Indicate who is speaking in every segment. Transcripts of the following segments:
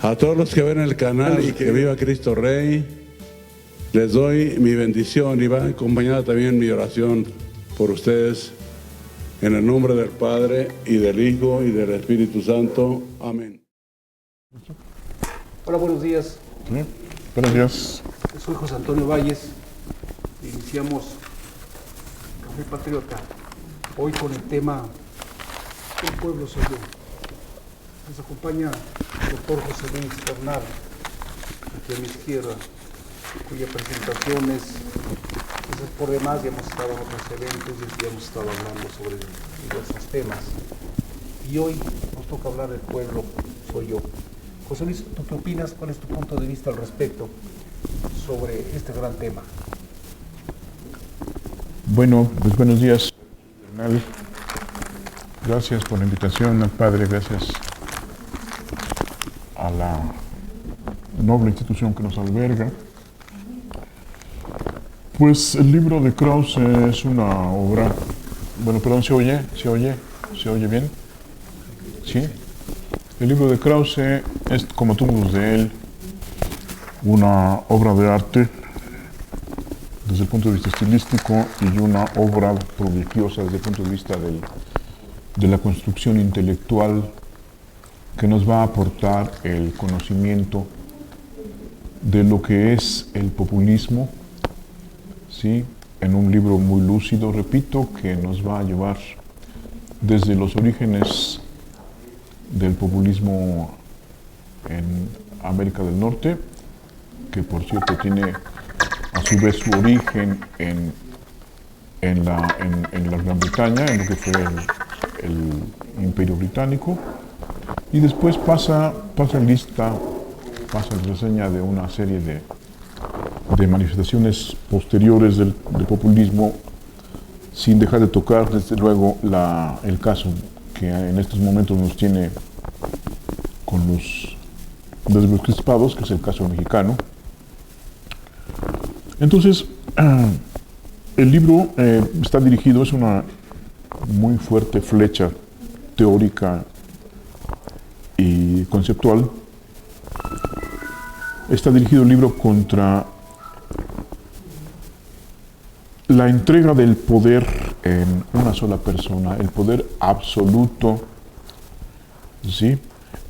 Speaker 1: A todos los que ven el canal y que viva Cristo Rey, les doy mi bendición y va acompañada también mi oración por ustedes, en el nombre del Padre y del Hijo y del Espíritu Santo. Amén.
Speaker 2: Hola, buenos días.
Speaker 3: Sí, buenos días.
Speaker 2: Soy José Antonio Valles. Iniciamos Café Patriota hoy con el tema El pueblo soy yo. Nos acompaña el doctor José Luis Bernal, aquí a mi izquierda, cuya presentación es por demás. Ya hemos estado en otros eventos y ya hemos estado hablando sobre diversos temas. Y hoy nos toca hablar del pueblo soy yo. José Luis, ¿tú qué opinas? ¿Cuál es tu punto de vista al respecto sobre este gran tema?
Speaker 3: Bueno, pues buenos días. Gracias por la invitación, al Padre, gracias a la noble institución que nos alberga. Pues el libro de Krause es una obra, bueno, perdón, ¿se oye bien? ¿Sí? El libro de Krause es, como todos de él, una obra de arte desde el punto de vista estilístico y una obra prodigiosa desde el punto de vista de la construcción intelectual que nos va a aportar el conocimiento de lo que es el populismo, ¿sí? En un libro muy lúcido, repito, que nos va a llevar desde los orígenes del populismo en América del Norte, que por cierto tiene a su vez su origen en la Gran Bretaña, en lo que fue el Imperio Británico, y después pasa reseña de una serie de manifestaciones posteriores del populismo, sin dejar de tocar desde luego el caso que en estos momentos nos tiene con los descrispados, que es el caso mexicano. Entonces, el libro está dirigido, es una muy fuerte flecha teórica y conceptual. Está dirigido el libro contra la entrega del poder en una sola persona, el poder absoluto, ¿sí?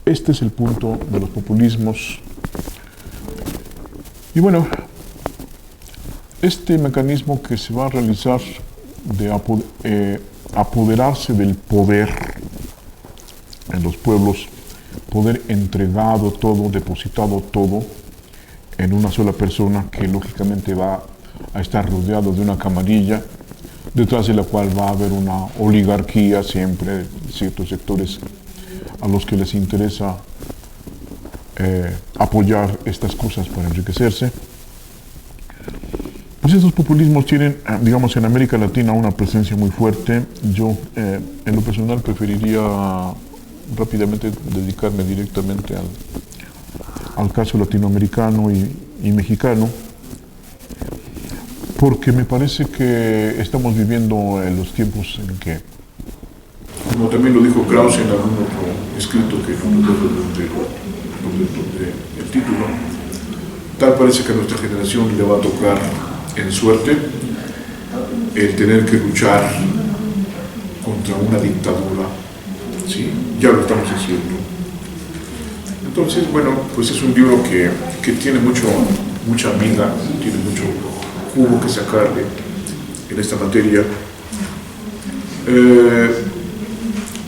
Speaker 3: Este es el punto de los populismos. Y bueno, este mecanismo que se va a realizar de apoderarse del poder en los pueblos, poder entregado todo, depositado todo en una sola persona, que lógicamente va a estar rodeado de una camarilla, detrás de la cual va a haber una oligarquía siempre, ciertos sectores a los que les interesa apoyar estas cosas para enriquecerse. Pues estos populismos tienen, digamos, en América Latina una presencia muy fuerte. Yo, en lo personal, preferiría rápidamente dedicarme directamente al caso latinoamericano y mexicano, porque me parece que estamos viviendo en los tiempos en que, como también lo dijo Krause en algún otro escrito que no recuerdo el título, tal parece que a nuestra generación le va a tocar en suerte el tener que luchar contra una dictadura, ¿sí? Ya lo estamos haciendo. Entonces, bueno, pues es un libro que tiene mucha amiga, tiene mucho jugo que sacarle en esta materia.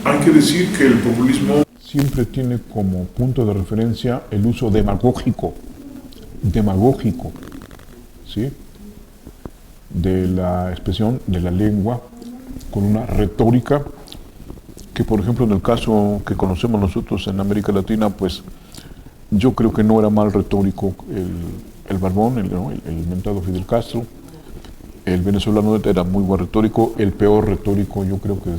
Speaker 3: Hay que decir que el populismo siempre tiene como punto de referencia el uso demagógico, ¿sí?, de la expresión de la lengua, con una retórica que, por ejemplo, en el caso que conocemos nosotros en América Latina, pues yo creo que no era mal retórico el Barbón, el mentado Fidel Castro. El venezolano era muy buen retórico. El peor retórico, yo creo que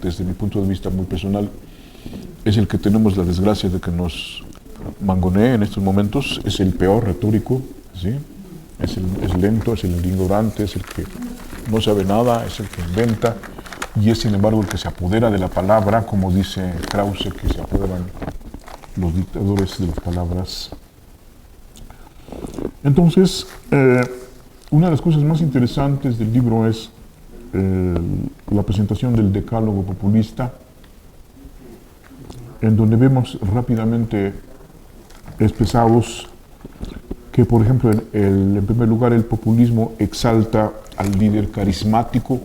Speaker 3: desde mi punto de vista muy personal, es el que tenemos la desgracia de que nos mangonee en estos momentos. Es el peor retórico, ¿sí? Es lento, es el ignorante, es el que no sabe nada, es el que inventa, y es sin embargo el que se apodera de la palabra, como dice Krause, que se apoderan los dictadores de las palabras. Entonces, una de las cosas más interesantes del libro es la presentación del decálogo populista, en donde vemos rápidamente expresados que, por ejemplo, en primer lugar, el populismo exalta al líder carismático.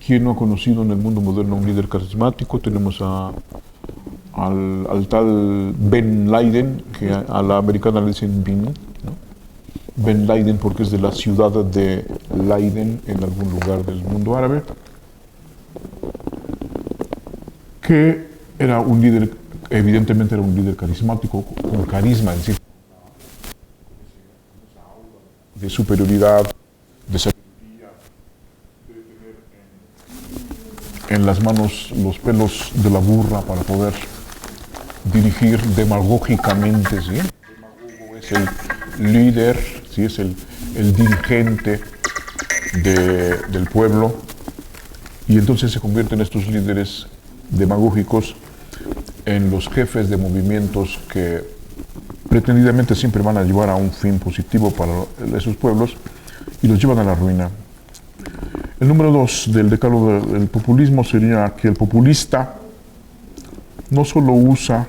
Speaker 3: ¿Quién no ha conocido en el mundo moderno un líder carismático? Tenemos al tal Ben Laden, que a la americana le dicen Bin, ¿no? Ben Laden porque es de la ciudad de Leiden, en algún lugar del mundo árabe, que era un líder, evidentemente era un líder carismático, con carisma, es decir, de superioridad, de sabiduría, de tener en las manos los pelos de la burra para poder dirigir demagógicamente, ¿sí? Demagogo es el líder, ¿sí? Es el dirigente del pueblo, y entonces se convierten estos líderes demagógicos en los jefes de movimientos que pretendidamente siempre van a llevar a un fin positivo para esos pueblos y los llevan a la ruina. El número 2 del decálogo del populismo sería que el populista no solo usa,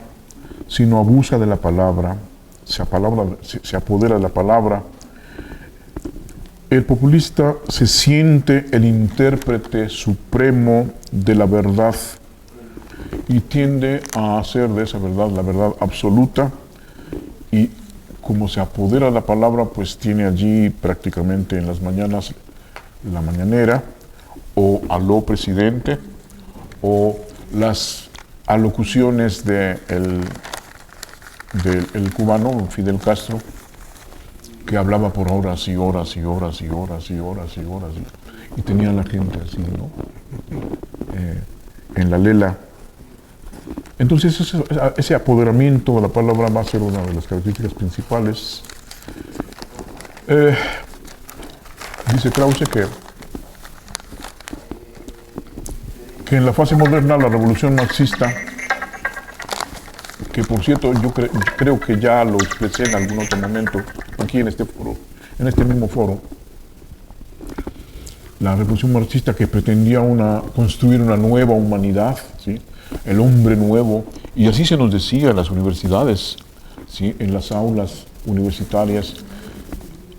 Speaker 3: sino abusa de la palabra, se apodera de la palabra. El populista se siente el intérprete supremo de la verdad y tiende a hacer de esa verdad la verdad absoluta, y como se apodera de la palabra, pues tiene allí prácticamente en las mañanas la mañanera, o aló presidente, o las alocuciones del cubano Fidel Castro, que hablaba por horas y horas y horas y horas y horas y horas, y tenía a la gente así, ¿no? En la lela. Entonces ese apoderamiento de la palabra va a ser una de las características principales. Dice Krause que en la fase moderna la revolución marxista, que por cierto yo creo que ya lo expresé en algún otro momento aquí en este foro, en este mismo foro, la revolución marxista que pretendía construir una nueva humanidad, ¿sí? El hombre nuevo, y así se nos decía en las universidades, ¿sí? En las aulas universitarias,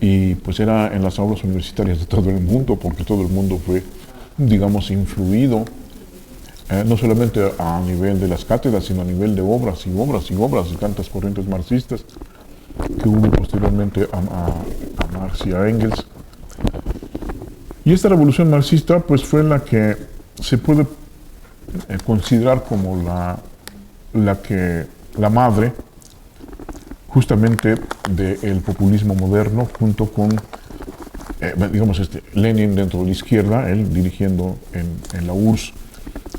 Speaker 3: y pues era en las aulas universitarias de todo el mundo, porque todo el mundo fue, digamos, influido, no solamente a nivel de las cátedras, sino a nivel de obras y obras y obras, de tantas corrientes marxistas que hubo posteriormente a Marx y a Engels. Y esta revolución marxista pues fue la que se puede considerar como la madre justamente del populismo moderno, junto con digamos Lenin dentro de la izquierda, él dirigiendo en la URSS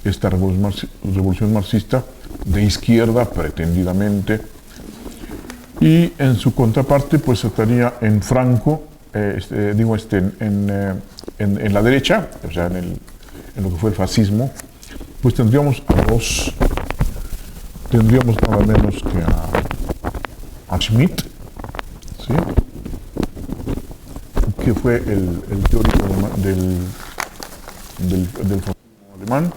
Speaker 3: esta revolución marxista de izquierda pretendidamente, y en su contraparte pues estaría en Franco, en la derecha, o sea en lo que fue el fascismo, pues tendríamos nada menos que a Schmitt, ¿sí? Que fue el teórico del fascismo alemán,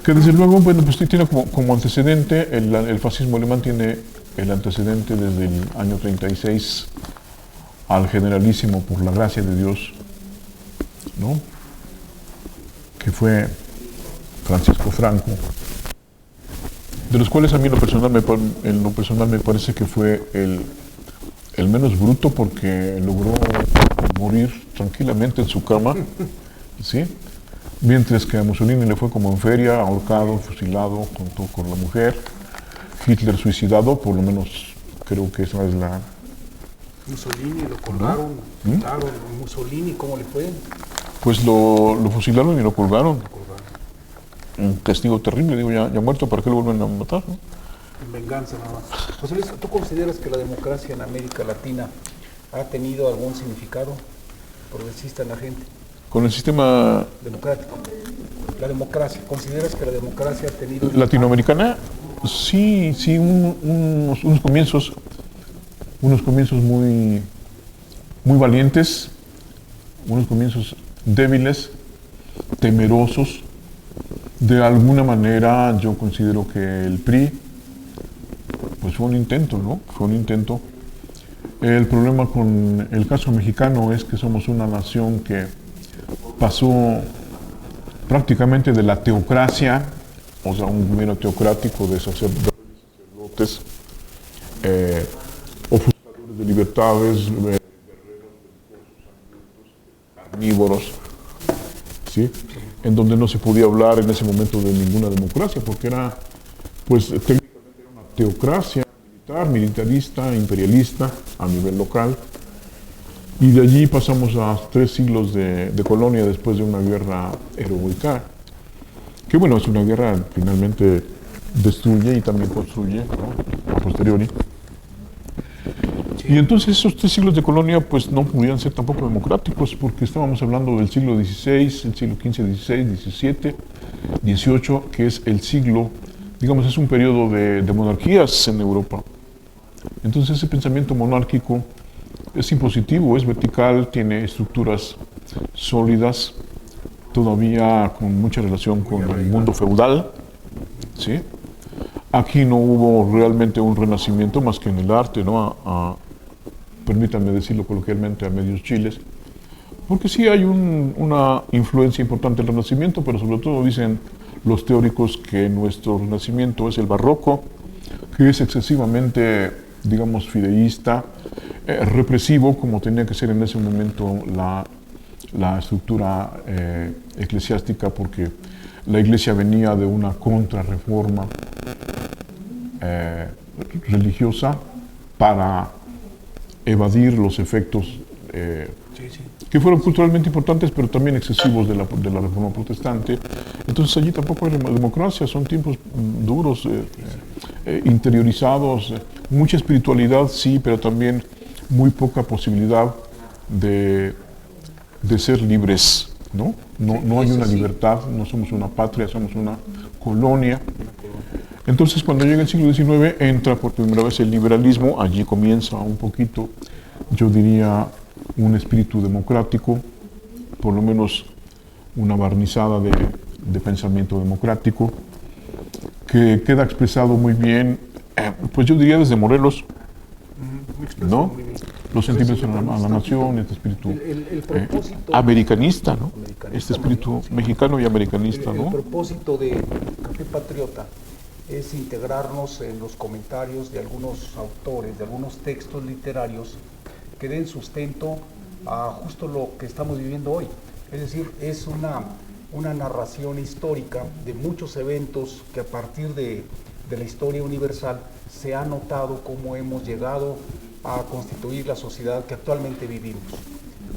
Speaker 3: que desde luego, bueno, pues tiene como antecedente, el fascismo alemán tiene el antecedente desde el año 36 al generalísimo por la gracia de Dios, ¿no? Que fue Francisco Franco, de los cuales a mí en lo personal me parece que fue el menos bruto, porque logró morir tranquilamente en su cama, ¿sí? Mientras que a Mussolini le fue como en feria, ahorcado, fusilado junto con la mujer. Hitler suicidado, por lo menos creo que esa es la...
Speaker 2: Mussolini lo colgaron, mataron. Mussolini, ¿cómo le fue?
Speaker 3: Pues lo fusilaron y lo colgaron. Un castigo terrible, digo, ya muerto, ¿para qué lo vuelven a matar, no?
Speaker 2: En venganza nada más. José Luis, ¿tú consideras que la democracia en América Latina ha tenido algún significado progresista en la gente?
Speaker 3: Con el sistema
Speaker 2: democrático. La democracia, ¿consideras que la democracia ha tenido...
Speaker 3: latinoamericana? Sí, sí, unos comienzos muy, muy valientes, unos comienzos débiles, temerosos. De alguna manera yo considero que el PRI, pues fue un intento, ¿no? Fue un intento. El problema con el caso mexicano es que somos una nación que pasó prácticamente de la teocracia, o sea, un gobierno teocrático de sacerdotes, ofuscadores de libertades, carnívoros, ¿sí? En donde no se podía hablar en ese momento de ninguna democracia, porque era, pues, técnicamente era una teocracia militar, militarista, imperialista a nivel local. Y de allí pasamos a 3 siglos de colonia después de una guerra heroica, que bueno, es una guerra finalmente destruye y también construye, ¿no? A posteriori. Y entonces esos 3 siglos de colonia pues no podían ser tampoco democráticos, porque estábamos hablando del siglo XVI, el siglo XV, XVI, XVII, XVIII, que es el siglo, digamos, es un periodo de monarquías en Europa. Entonces ese pensamiento monárquico es impositivo, es vertical, tiene estructuras sólidas, todavía con mucha relación con el mundo feudal, ¿sí? Aquí no hubo realmente un renacimiento más que en el arte, ¿no? Permítanme decirlo coloquialmente, a medios chiles, porque sí hay una influencia importante del Renacimiento, pero sobre todo dicen los teóricos que nuestro Renacimiento es el barroco, que es excesivamente, digamos, fideísta, represivo, como tenía que ser en ese momento la estructura eclesiástica, porque la Iglesia venía de una contrarreforma religiosa para evadir los efectos que fueron culturalmente importantes, pero también excesivos de la reforma protestante. Entonces allí tampoco hay democracia, son tiempos duros, interiorizados, mucha espiritualidad, sí, pero también muy poca posibilidad de ser libres, ¿no? No hay una libertad, no somos una patria, somos una colonia. Entonces, cuando llega el siglo XIX, entra por primera vez el liberalismo, allí comienza un poquito, yo diría, un espíritu democrático, por lo menos una barnizada de pensamiento democrático, que queda expresado muy bien, pues yo diría desde Morelos, ¿no? Los sentimientos a la nación, este espíritu
Speaker 2: el propósito,
Speaker 3: americanista, ¿no? Este espíritu mexicano y americanista, ¿no?
Speaker 2: El propósito de Café Patriota es integrarnos en los comentarios de algunos autores, de algunos textos literarios que den sustento a justo lo que estamos viviendo hoy. Es decir, es una narración histórica de muchos eventos que a partir de la historia universal se ha notado cómo hemos llegado a constituir la sociedad que actualmente vivimos.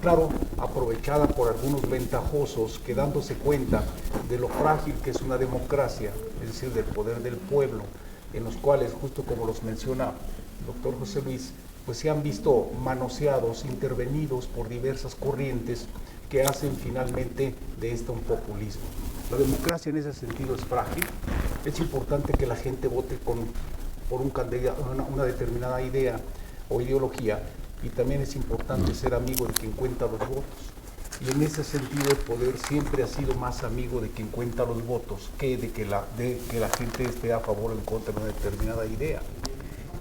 Speaker 2: Claro, aprovechada por algunos ventajosos que, dándose cuenta de lo frágil que es una democracia, es decir, del poder del pueblo, en los cuales, justo como los menciona el doctor José Luis, pues se han visto manoseados, intervenidos por diversas corrientes que hacen finalmente de esto un populismo. La democracia en ese sentido es frágil. Es importante que la gente vote por una determinada idea o ideología, y también es importante ser amigo de quien cuenta los votos. Y en ese sentido el poder siempre ha sido más amigo de quien cuenta los votos que de que la gente esté a favor o en contra de una determinada idea,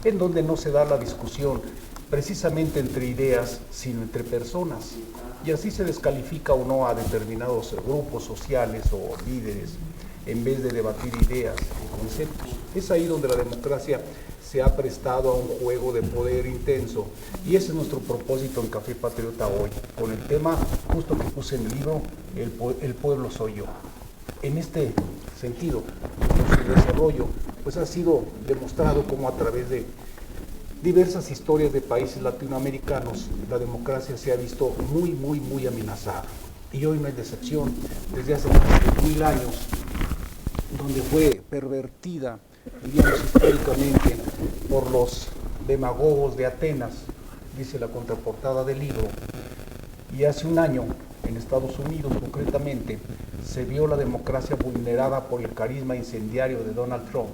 Speaker 2: en donde no se da la discusión precisamente entre ideas, sino entre personas. Y así se descalifica o no a determinados grupos sociales o líderes, en vez de debatir ideas y conceptos. Es ahí donde la democracia se ha prestado a un juego de poder intenso, y ese es nuestro propósito en Café Patriota hoy, con el tema justo que puse en el libro, El pueblo soy yo. En este sentido, su desarrollo pues ha sido demostrado como a través de diversas historias de países latinoamericanos la democracia se ha visto muy amenazada, y hoy no hay decepción. Desde hace más de 1000 años, donde fue pervertida, diríamos históricamente, por los demagogos de Atenas, dice la contraportada del libro, y hace un año, en Estados Unidos concretamente, se vio la democracia vulnerada por el carisma incendiario de Donald Trump.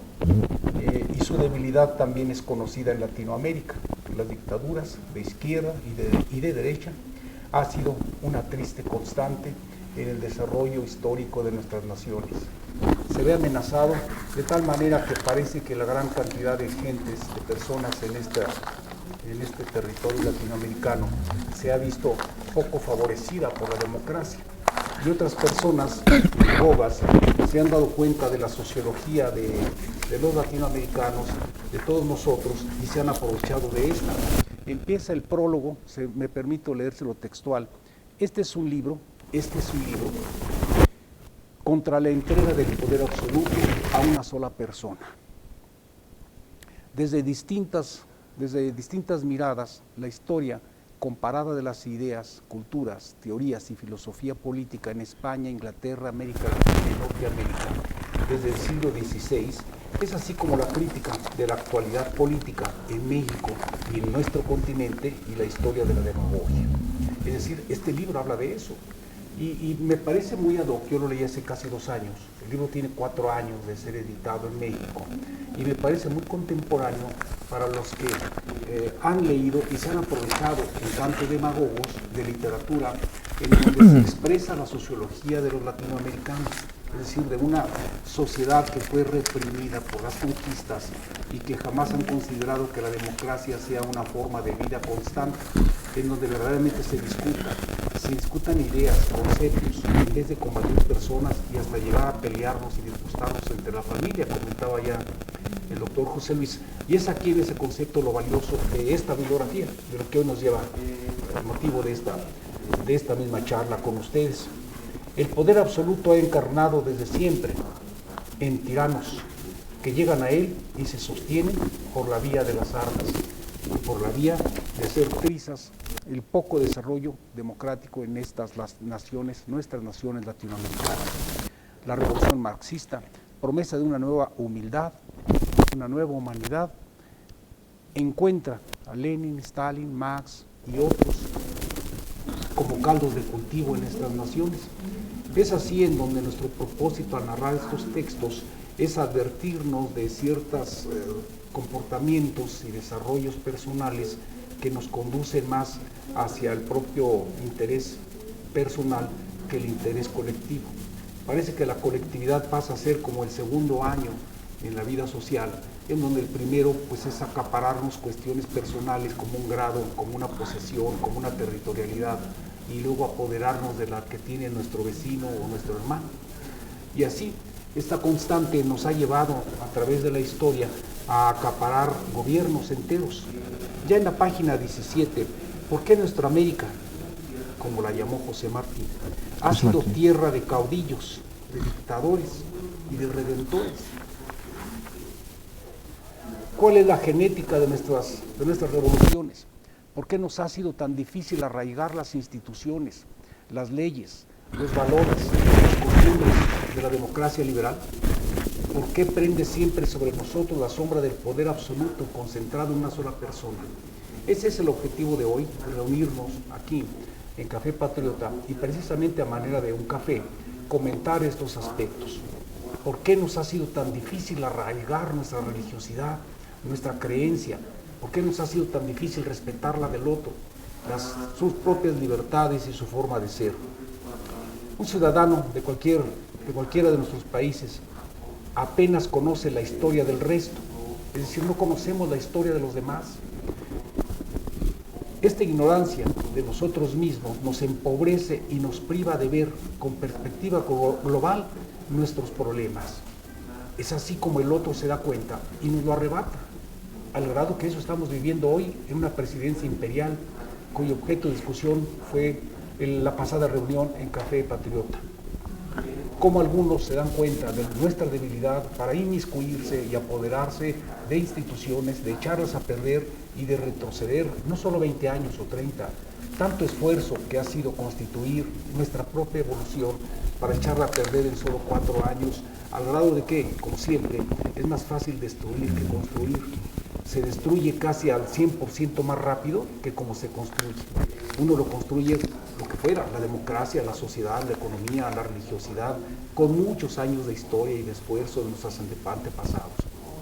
Speaker 2: y su debilidad también es conocida en Latinoamérica. Las dictaduras de izquierda y de derecha ha sido una triste constante en el desarrollo histórico de nuestras naciones. Se ve amenazado de tal manera que parece que la gran cantidad de gentes, de personas en este territorio latinoamericano se ha visto poco favorecida por la democracia. Y otras personas bogas se han dado cuenta de la sociología de los latinoamericanos, de todos nosotros, y se han aprovechado de esta. Empieza el prólogo, me permito leérselo textual. Este es un libro contra la entrega del poder absoluto a una sola persona. Desde distintas miradas, la historia comparada de las ideas, culturas, teorías y filosofía política en España, Inglaterra, América Latina y Norteamérica, desde el siglo XVI, es así como la crítica de la actualidad política en México y en nuestro continente y la historia de la demagogia. Es decir, este libro habla de eso. Y me parece muy ad hoc, yo lo leí hace casi 2 años, el libro tiene 4 años de ser editado en México, y me parece muy contemporáneo para los que han leído y se han aprovechado en tanto demagogos de literatura en donde se expresa la sociología de los latinoamericanos, es decir, de una sociedad que fue reprimida por las conquistas y que jamás han considerado que la democracia sea una forma de vida constante, en donde verdaderamente se discutan ideas, conceptos, en vez de combatir personas y hasta llegar a pelearnos y disgustarnos entre la familia, comentaba ya el doctor José Luis. Y es aquí en ese concepto lo valioso de esta bibliografía, de lo que hoy nos lleva el motivo de esta misma charla con ustedes. El poder absoluto ha encarnado desde siempre en tiranos que llegan a él y se sostienen por la vía de las armas, por la vía de hacer trizas el poco desarrollo democrático en nuestras naciones latinoamericanas. La revolución marxista, promesa de una nueva humildad, una nueva humanidad, encuentra a Lenin, Stalin, Marx y otros como caldos de cultivo en estas naciones. Es así en donde nuestro propósito al narrar estos textos es advertirnos de ciertos comportamientos y desarrollos personales que nos conducen más hacia el propio interés personal que el interés colectivo. Parece que la colectividad pasa a ser como el segundo año en la vida social, en donde el primero pues es acapararnos cuestiones personales como un grado, como una posesión, como una territorialidad, y luego apoderarnos de la que tiene nuestro vecino o nuestro hermano. Y así, esta constante nos ha llevado a través de la historia a acaparar gobiernos enteros. Ya en la página 17, ¿por qué nuestra América, como la llamó José Martí, ha sido tierra de caudillos, de dictadores y de redentores? ¿Cuál es la genética de nuestras revoluciones? ¿Por qué nos ha sido tan difícil arraigar las instituciones, las leyes, los valores, las costumbres de la democracia liberal? ¿Por qué prende siempre sobre nosotros la sombra del poder absoluto concentrado en una sola persona? Ese es el objetivo de hoy, reunirnos aquí en Café Patriota y precisamente a manera de un café, comentar estos aspectos. ¿Por qué nos ha sido tan difícil arraigar nuestra religiosidad, nuestra creencia? ¿Por qué nos ha sido tan difícil respetar la del otro, sus propias libertades y su forma de ser? Un ciudadano de cualquiera de nuestros países apenas conoce la historia del resto, es decir, no conocemos la historia de los demás. Esta ignorancia de nosotros mismos nos empobrece y nos priva de ver con perspectiva global nuestros problemas. Es así como el otro se da cuenta y nos lo arrebata, al grado que eso estamos viviendo hoy en una presidencia imperial cuyo objeto de discusión fue la pasada reunión en Café Patriota. Cómo algunos se dan cuenta de nuestra debilidad para inmiscuirse y apoderarse de instituciones, de echarlas a perder y de retroceder no solo 20 años o 30, tanto esfuerzo que ha sido constituir nuestra propia evolución para echarla a perder en solo 4 años, al grado de que, como siempre, es más fácil destruir que construir. Se destruye casi al 100% más rápido que como se construye. Uno lo construye lo que fuera, la democracia, la sociedad, la economía, la religiosidad, con muchos años de historia y de esfuerzo de nuestros antepasados.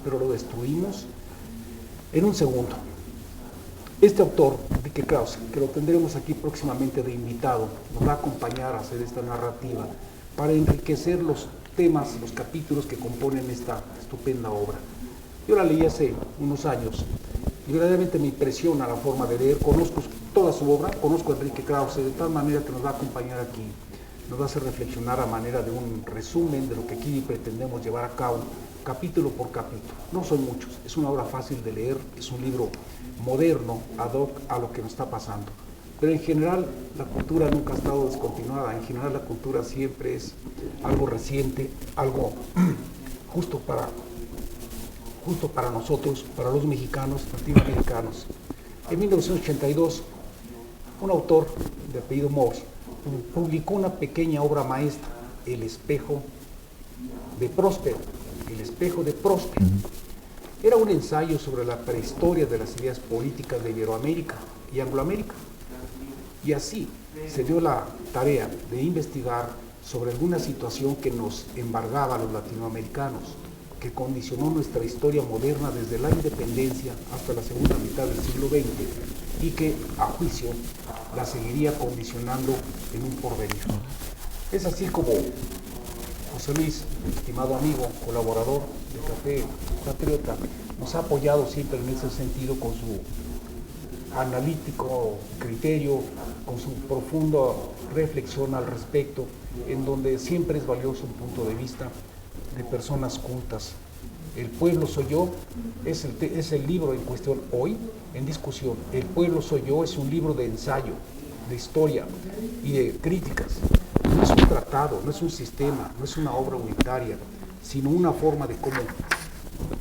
Speaker 2: pero lo destruimos en un segundo. Este autor, Enrique Krause, que lo tendremos aquí próximamente de invitado, nos va a acompañar a hacer esta narrativa para enriquecer los temas, los capítulos que componen esta estupenda obra. Yo la leí hace unos años y verdaderamente me impresiona la forma de leer. Conozco toda su obra, conozco a Enrique Krause de tal manera que nos va a acompañar aquí, nos va a hacer reflexionar a manera de un resumen de lo que aquí pretendemos llevar a cabo, capítulo por capítulo. No son muchos, es una obra fácil de leer, es un libro moderno, ad hoc a lo que nos está pasando. Pero en general la cultura nunca ha estado descontinuada, en general la cultura siempre es algo reciente, algo justo para nosotros, para los mexicanos, latinoamericanos. En 1982, un autor de apellido Morse publicó una pequeña obra maestra, El espejo de Próspero. El espejo de Próspero. Era un ensayo sobre la prehistoria de las ideas políticas de Iberoamérica y Angloamérica. Y así se dio la tarea de investigar sobre alguna situación que nos embargaba a los latinoamericanos, que condicionó nuestra historia moderna desde la independencia hasta la segunda mitad del siglo XX y que, a juicio, la seguiría condicionando en un porvenir. Es así como José Luis, estimado amigo, colaborador de Café Patriota, nos ha apoyado siempre en ese sentido con su analítico criterio, con su profunda reflexión al respecto, en donde siempre es valioso un punto de vista de personas cultas. El pueblo soy yo es el libro en cuestión hoy, en discusión. El pueblo soy yo es un libro de ensayo, de historia y de críticas. No es un tratado, no es un sistema, no es una obra unitaria, sino una forma de cómo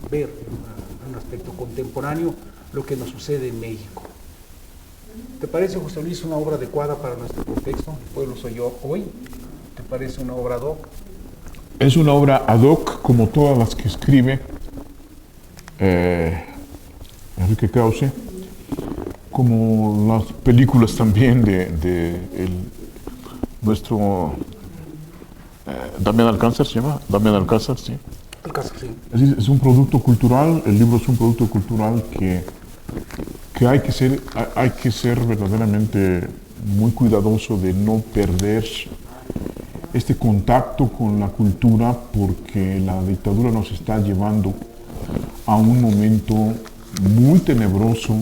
Speaker 2: ver en un aspecto contemporáneo lo que nos sucede en México. ¿Te parece, José Luis, una obra adecuada para nuestro contexto? El pueblo soy yo hoy. ¿Te parece una obra ad hoc?
Speaker 3: Es una obra ad hoc, como todas las que escribe Enrique Krause, como las películas también de nuestro Damián Alcázar, ¿se llama? Damián Alcázar, sí.
Speaker 2: Alcázar, sí.
Speaker 3: Es un producto cultural, el libro es un producto cultural que hay que ser verdaderamente muy cuidadoso de no perder este contacto con la cultura, porque la dictadura nos está llevando a un momento muy tenebroso,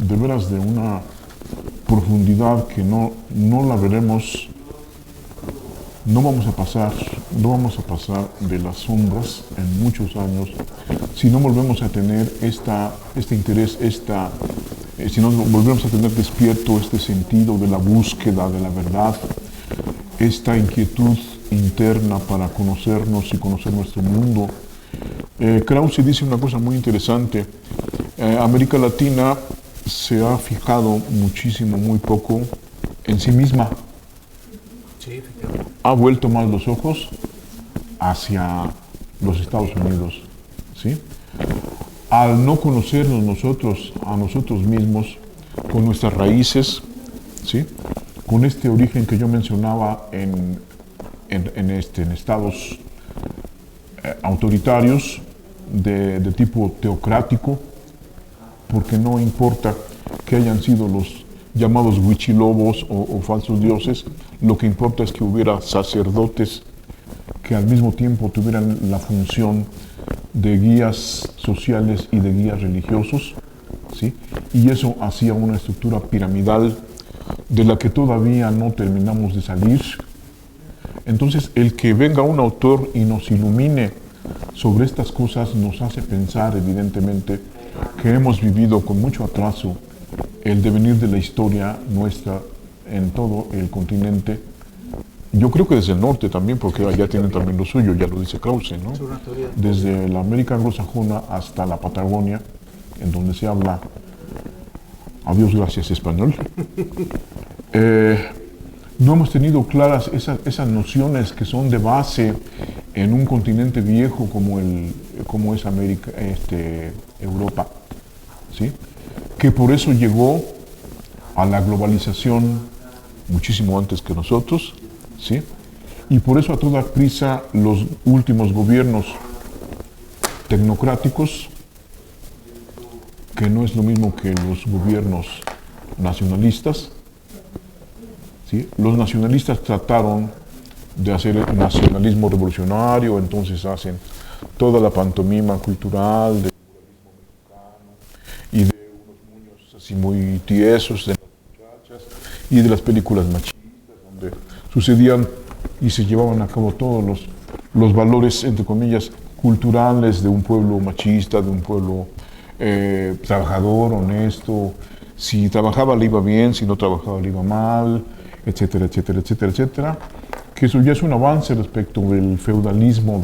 Speaker 3: de veras de una profundidad que no la veremos, no vamos a pasar de las sombras en muchos años si no volvemos a tener este interés, si no volvemos a tener despierto este sentido de la búsqueda de la verdad, esta inquietud interna para conocernos y conocer nuestro mundo. Krause dice una cosa muy interesante. América Latina se ha fijado muchísimo, muy poco en sí misma.
Speaker 2: Sí, efectivamente.
Speaker 3: Ha vuelto más los ojos hacia los Estados Unidos, ¿sí? Al no conocernos nosotros, a nosotros mismos, con nuestras raíces, ¿sí? Con este origen que yo mencionaba en estados autoritarios de tipo teocrático, porque no importa que hayan sido los llamados huichilobos o falsos dioses, lo que importa es que hubiera sacerdotes que al mismo tiempo tuvieran la función de guías sociales y de guías religiosos, ¿sí? Y eso hacía una estructura piramidal de la que todavía no terminamos de salir. Entonces, el que venga un autor y nos ilumine sobre estas cosas nos hace pensar, evidentemente, que hemos vivido con mucho atraso el devenir de la historia nuestra en todo el continente. Yo creo que desde el norte también, porque allá tienen también lo suyo, ya lo dice Krause, ¿no? Desde la América anglosajona hasta la Patagonia, en donde se habla, a Dios gracias, español. No hemos tenido claras esas nociones que son de base en un continente viejo como es América, Europa, ¿sí? Que por eso llegó a la globalización muchísimo antes que nosotros, ¿sí? Y por eso a toda prisa los últimos gobiernos tecnocráticos, que no es lo mismo que los gobiernos nacionalistas. ¿Sí? Los nacionalistas trataron de hacer el nacionalismo revolucionario, entonces hacen toda la pantomima cultural del mexicano y de unos muños así muy tiesos de las muchachas y de las películas machistas donde sucedían y se llevaban a cabo todos los valores, entre comillas, culturales de un pueblo machista, de un pueblo trabajador, honesto. Si trabajaba le iba bien, si no trabajaba le iba mal, etcétera, etcétera, etcétera, etcétera. Que eso ya es un avance respecto del feudalismo,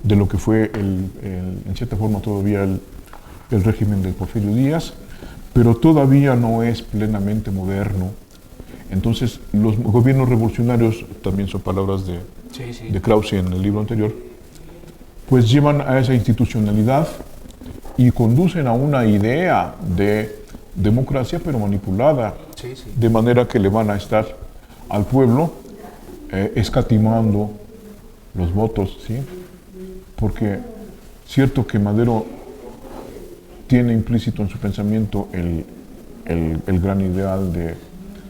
Speaker 3: de lo que fue, en cierta forma, todavía el régimen de Porfirio Díaz, pero todavía no es plenamente moderno. Entonces, los gobiernos revolucionarios, también son palabras de Krause en el libro anterior, pues llevan a esa institucionalidad y conducen a una idea de democracia, pero manipulada, de manera que le van a estar al pueblo escatimando los votos, ¿sí? Porque cierto que Madero tiene implícito en su pensamiento el gran ideal de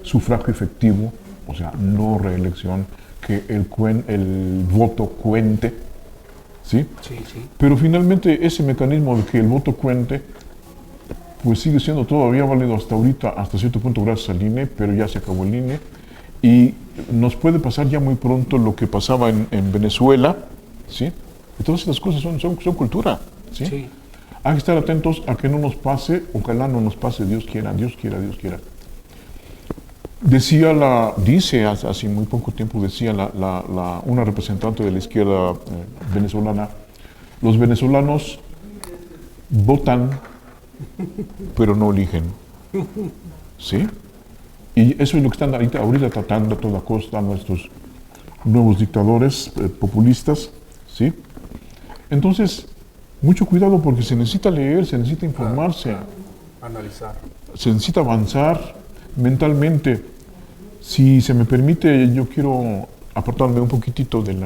Speaker 3: sufragio efectivo, o sea, no reelección, que el voto cuente, ¿sí? Pero finalmente ese mecanismo de que el voto cuente, pues sigue siendo todavía válido hasta ahorita, hasta cierto punto gracias al INE, pero ya se acabó el INE, y nos puede pasar ya muy pronto lo que pasaba en Venezuela, ¿sí? Y todas estas cosas son cultura, ¿sí? Hay que estar atentos a que no nos pase, ojalá no nos pase, Dios quiera, Dios quiera, Dios quiera. Dice hace muy poco tiempo, decía una representante de la izquierda venezolana, los venezolanos votan, pero no eligen, ¿sí? Y eso es lo que están ahorita tratando a toda costa nuestros nuevos dictadores populistas, ¿sí? Entonces, mucho cuidado porque se necesita leer, se necesita informarse,
Speaker 2: analizar,
Speaker 3: se necesita avanzar mentalmente. Si se me permite, yo quiero apartarme un poquitito del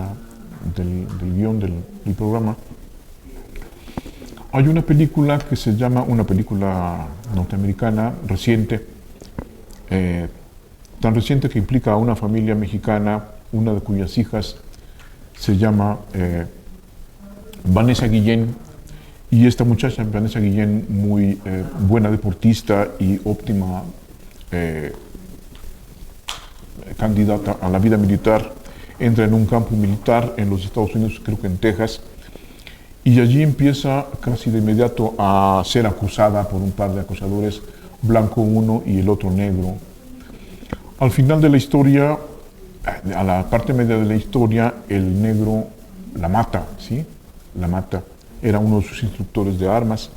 Speaker 3: guión del programa. Hay una película que se llama, una película norteamericana reciente, tan reciente que implica a una familia mexicana, una de cuyas hijas se llama Vanessa Guillén, y esta muchacha, Vanessa Guillén, muy buena deportista y óptima candidata a la vida militar, entra en un campo militar en los Estados Unidos, creo que en Texas, y allí empieza casi de inmediato a ser acusada por un par de acusadores, blanco uno y el otro negro. Al final de la historia, a la parte media de la historia, el negro la mata, ¿sí? La mata. Era uno de sus instructores de armas.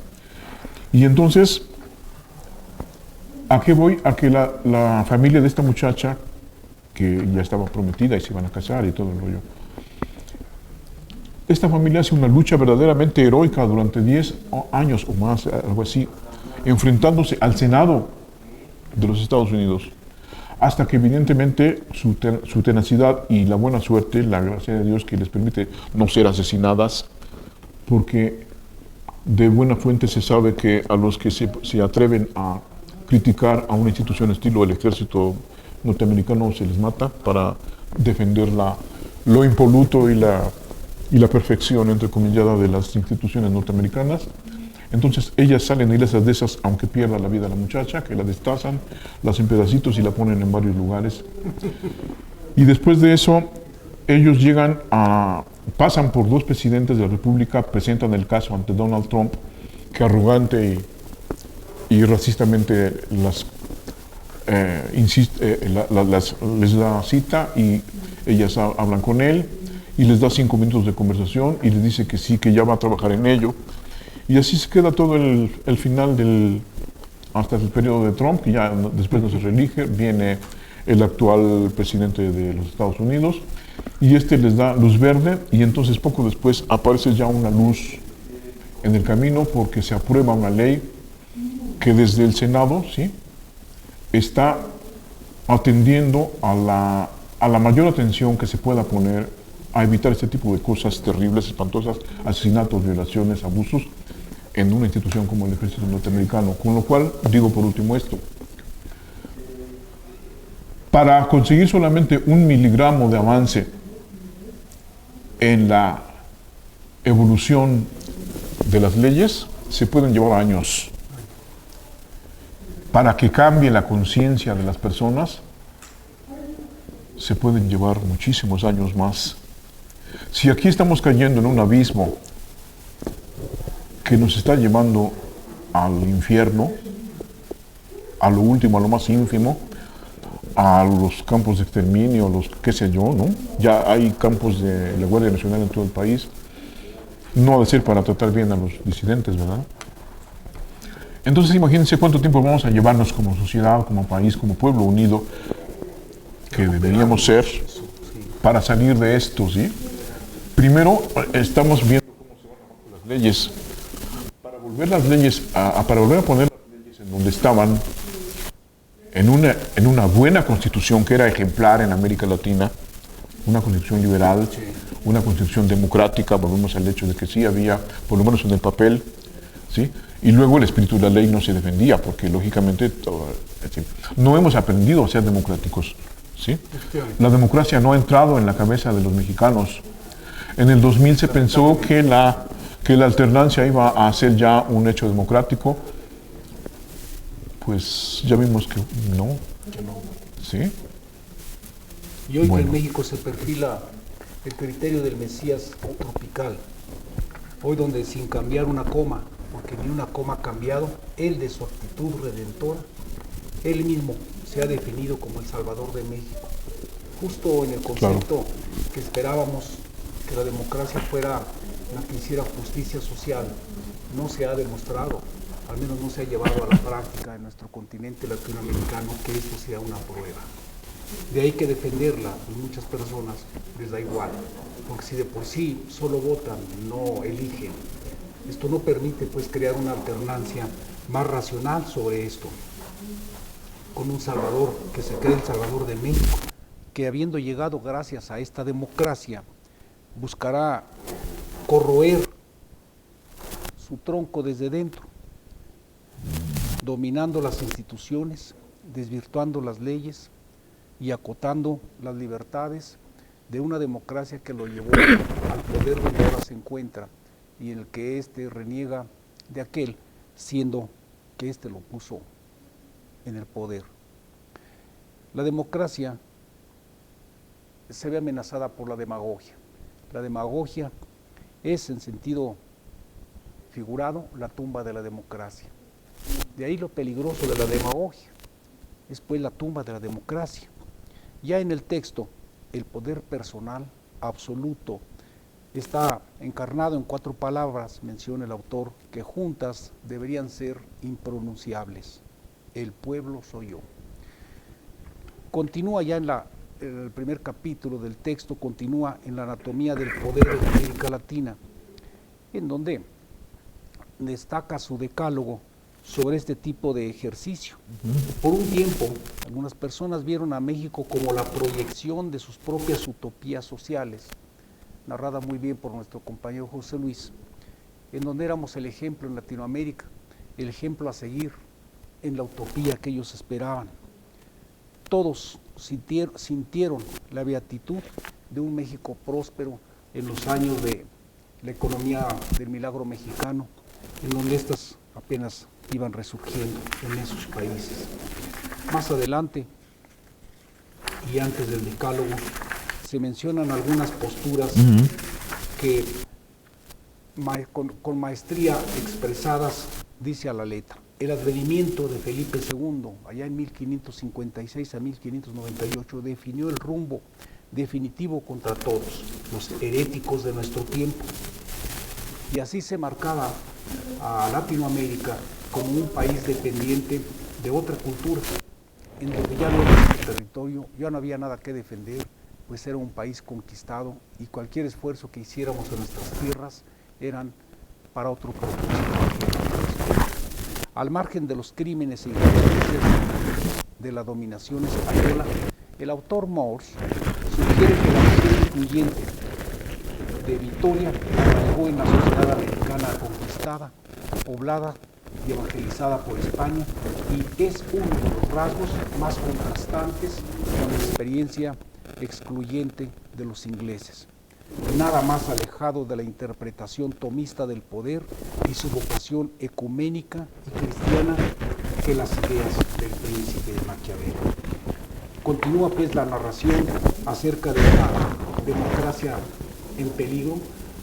Speaker 3: Y entonces, ¿a qué voy? A que la familia de esta muchacha, que ya estaba prometida y se iban a casar y todo el rollo, esta familia hace una lucha verdaderamente heroica durante 10 años o más, algo así, enfrentándose al Senado de los Estados Unidos, hasta que evidentemente su tenacidad y la buena suerte, la gracia de Dios que les permite no ser asesinadas, porque de buena fuente se sabe que a los que se atreven a criticar a una institución estilo el ejército norteamericano se les mata para defender lo impoluto y la perfección, entrecomillada, de las instituciones norteamericanas. Entonces ellas salen ilesas de esas, aunque pierda la vida la muchacha, que la destazan, la hacen pedacitos y la ponen en varios lugares. Y después de eso, ellos pasan por 2 presidentes de la República, presentan el caso ante Donald Trump, que arrogante y racistamente les da cita y ellas hablan con él y les da 5 minutos de conversación y les dice que sí, que ya va a trabajar en ello. Y así se queda todo el final hasta el periodo de Trump, que ya después no se reelige, viene el actual presidente de los Estados Unidos, y les da luz verde, y entonces poco después aparece ya una luz en el camino porque se aprueba una ley que desde el Senado, ¿sí?, está atendiendo a la mayor atención que se pueda poner a evitar este tipo de cosas terribles, espantosas, asesinatos, violaciones, abusos, en una institución como el Ejército Norteamericano. Con lo cual, digo por último esto. Para conseguir solamente 1 miligramo de avance en la evolución de las leyes, se pueden llevar años. Para que cambie la conciencia de las personas, se pueden llevar muchísimos años más. Si aquí estamos cayendo en un abismo que nos está llevando al infierno, a lo último, a lo más ínfimo, a los campos de exterminio, los qué sé yo, ¿no? Ya hay campos de la Guardia Nacional en todo el país. No ha de ser para tratar bien a los disidentes, ¿verdad? Entonces imagínense cuánto tiempo vamos a llevarnos como sociedad, como país, como pueblo unido, que deberíamos ser para salir de esto, ¿sí? Primero, estamos viendo cómo se van a las leyes. Para volver las leyes, para volver a poner las leyes en donde estaban, en una buena constitución que era ejemplar en América Latina, una constitución liberal, una constitución democrática, volvemos al hecho de que sí había, por lo menos en el papel, ¿sí? Y luego el espíritu de la ley no se defendía, porque lógicamente no hemos aprendido a ser democráticos, ¿sí? La democracia no ha entrado en la cabeza de los mexicanos. En el 2000 se pensó que la alternancia iba a ser ya un hecho democrático. Pues ya vimos que no. ¿Sí?
Speaker 2: Y hoy que en México se perfila el criterio del Mesías tropical, hoy donde sin cambiar una coma, porque ni una coma ha cambiado, él de su actitud redentora, él mismo se ha definido como el Salvador de México. Justo en el concepto que esperábamos que la democracia fuera la que hiciera justicia social, no se ha demostrado, al menos no se ha llevado a la práctica en nuestro continente latinoamericano que esto sea una prueba. De ahí que defenderla, y muchas personas les da igual, porque si de por sí solo votan, no eligen, esto no permite pues crear una alternancia más racional sobre esto, con un Salvador que se cree el Salvador de México, que habiendo llegado gracias a esta democracia, buscará corroer su tronco desde dentro, dominando las instituciones, desvirtuando las leyes y acotando las libertades de una democracia que lo llevó al poder donde ahora se encuentra y en el que éste reniega de aquel, siendo que éste lo puso en el poder. La democracia se ve amenazada por la demagogia. La demagogia es, en sentido figurado, la tumba de la democracia. De ahí lo peligroso de la demagogia, es pues la tumba de la democracia. Ya en el texto, el poder personal absoluto está encarnado en 4 palabras, menciona el autor, que juntas deberían ser impronunciables. El pueblo soy yo. Continúa ya en el primer capítulo del texto, continúa en la anatomía del poder en América Latina, en donde destaca su decálogo sobre este tipo de ejercicio. Por un tiempo, algunas personas vieron a México como la proyección de sus propias utopías sociales, narrada muy bien por nuestro compañero José Luis, en donde éramos el ejemplo en Latinoamérica, el ejemplo a seguir en la utopía que ellos esperaban. Todos sintieron la beatitud de un México próspero en los años de la economía del milagro mexicano, en donde estas apenas iban resurgiendo en esos países. Más adelante, y antes del decálogo, se mencionan algunas posturas que con maestría expresadas, dice a la letra. El advenimiento de Felipe II, allá en 1556 a 1598, definió el rumbo definitivo contra todos los heréticos de nuestro tiempo. Y así se marcaba a Latinoamérica como un país dependiente de otra cultura, en donde ya no era nuestro territorio, ya no había nada que defender, pues era un país conquistado y cualquier esfuerzo que hiciéramos en nuestras tierras eran para otro propósito. Al margen de los crímenes e injusticias de la dominación española, el autor Morse sugiere que la visión incluyente de Vitoria arraigó en la sociedad americana conquistada, poblada y evangelizada por España, y es uno de los rasgos más contrastantes con la experiencia excluyente de los ingleses. Nada más alejado de la interpretación tomista del poder y su vocación ecuménica y cristiana que las ideas del príncipe de Maquiavelo. Continúa pues la narración acerca de una democracia en peligro,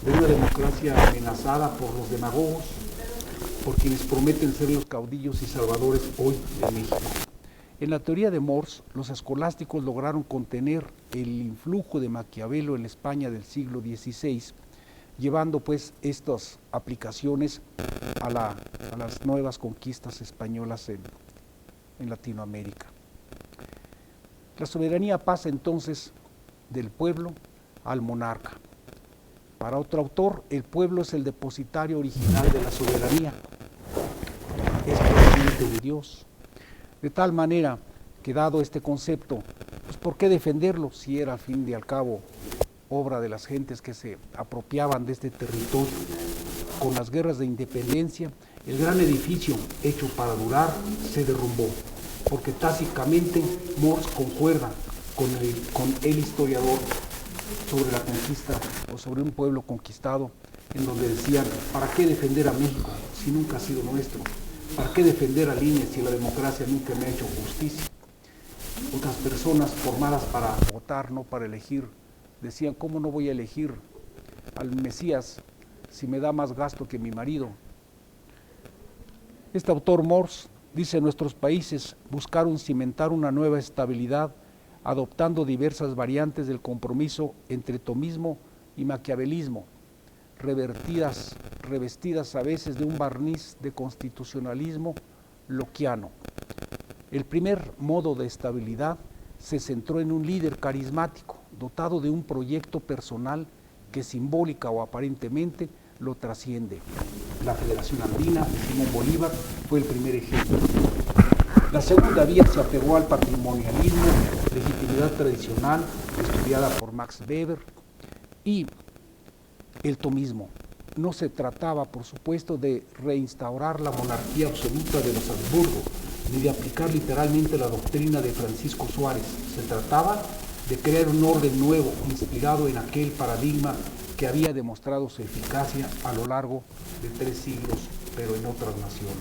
Speaker 2: de una democracia amenazada por los demagogos, por quienes prometen ser los caudillos y salvadores hoy de México. En la teoría de Morse, los escolásticos lograron contener el influjo de Maquiavelo en la España del siglo XVI, llevando pues estas aplicaciones a las nuevas conquistas españolas en Latinoamérica. La soberanía pasa entonces del pueblo al monarca. Para otro autor, el pueblo es el depositario original de la soberanía, es presidente de Dios. De tal manera que, dado este concepto, pues ¿por qué defenderlo si era al fin y al cabo obra de las gentes que se apropiaban de este territorio? Con las guerras de independencia, el gran edificio hecho para durar se derrumbó, porque tácitamente Morse concuerda con el historiador sobre la conquista o sobre un pueblo conquistado, en donde decían: ¿para qué defender a México si nunca ha sido nuestro? ¿Para qué defender a Línez si la democracia nunca me ha hecho justicia? Otras personas formadas para votar, no para elegir, decían: ¿cómo no voy a elegir al Mesías si me da más gasto que mi marido? Este autor Morse dice: nuestros países buscaron cimentar una nueva estabilidad adoptando diversas variantes del compromiso entre tomismo y maquiavelismo, revestidas a veces de un barniz de constitucionalismo lockeano. El primer modo de estabilidad se centró en un líder carismático, dotado de un proyecto personal que simbólica o aparentemente lo trasciende. La Federación Andina de Simón Bolívar fue el primer ejemplo. La segunda vía se apegó al patrimonialismo, legitimidad tradicional, estudiada por Max Weber, y el tomismo. No se trataba, por supuesto, de reinstaurar la monarquía absoluta de los Habsburgo, ni de aplicar literalmente la doctrina de Francisco Suárez. Se trataba de crear un orden nuevo, inspirado en aquel paradigma que había demostrado su eficacia a lo largo de 3 siglos, pero en otras naciones.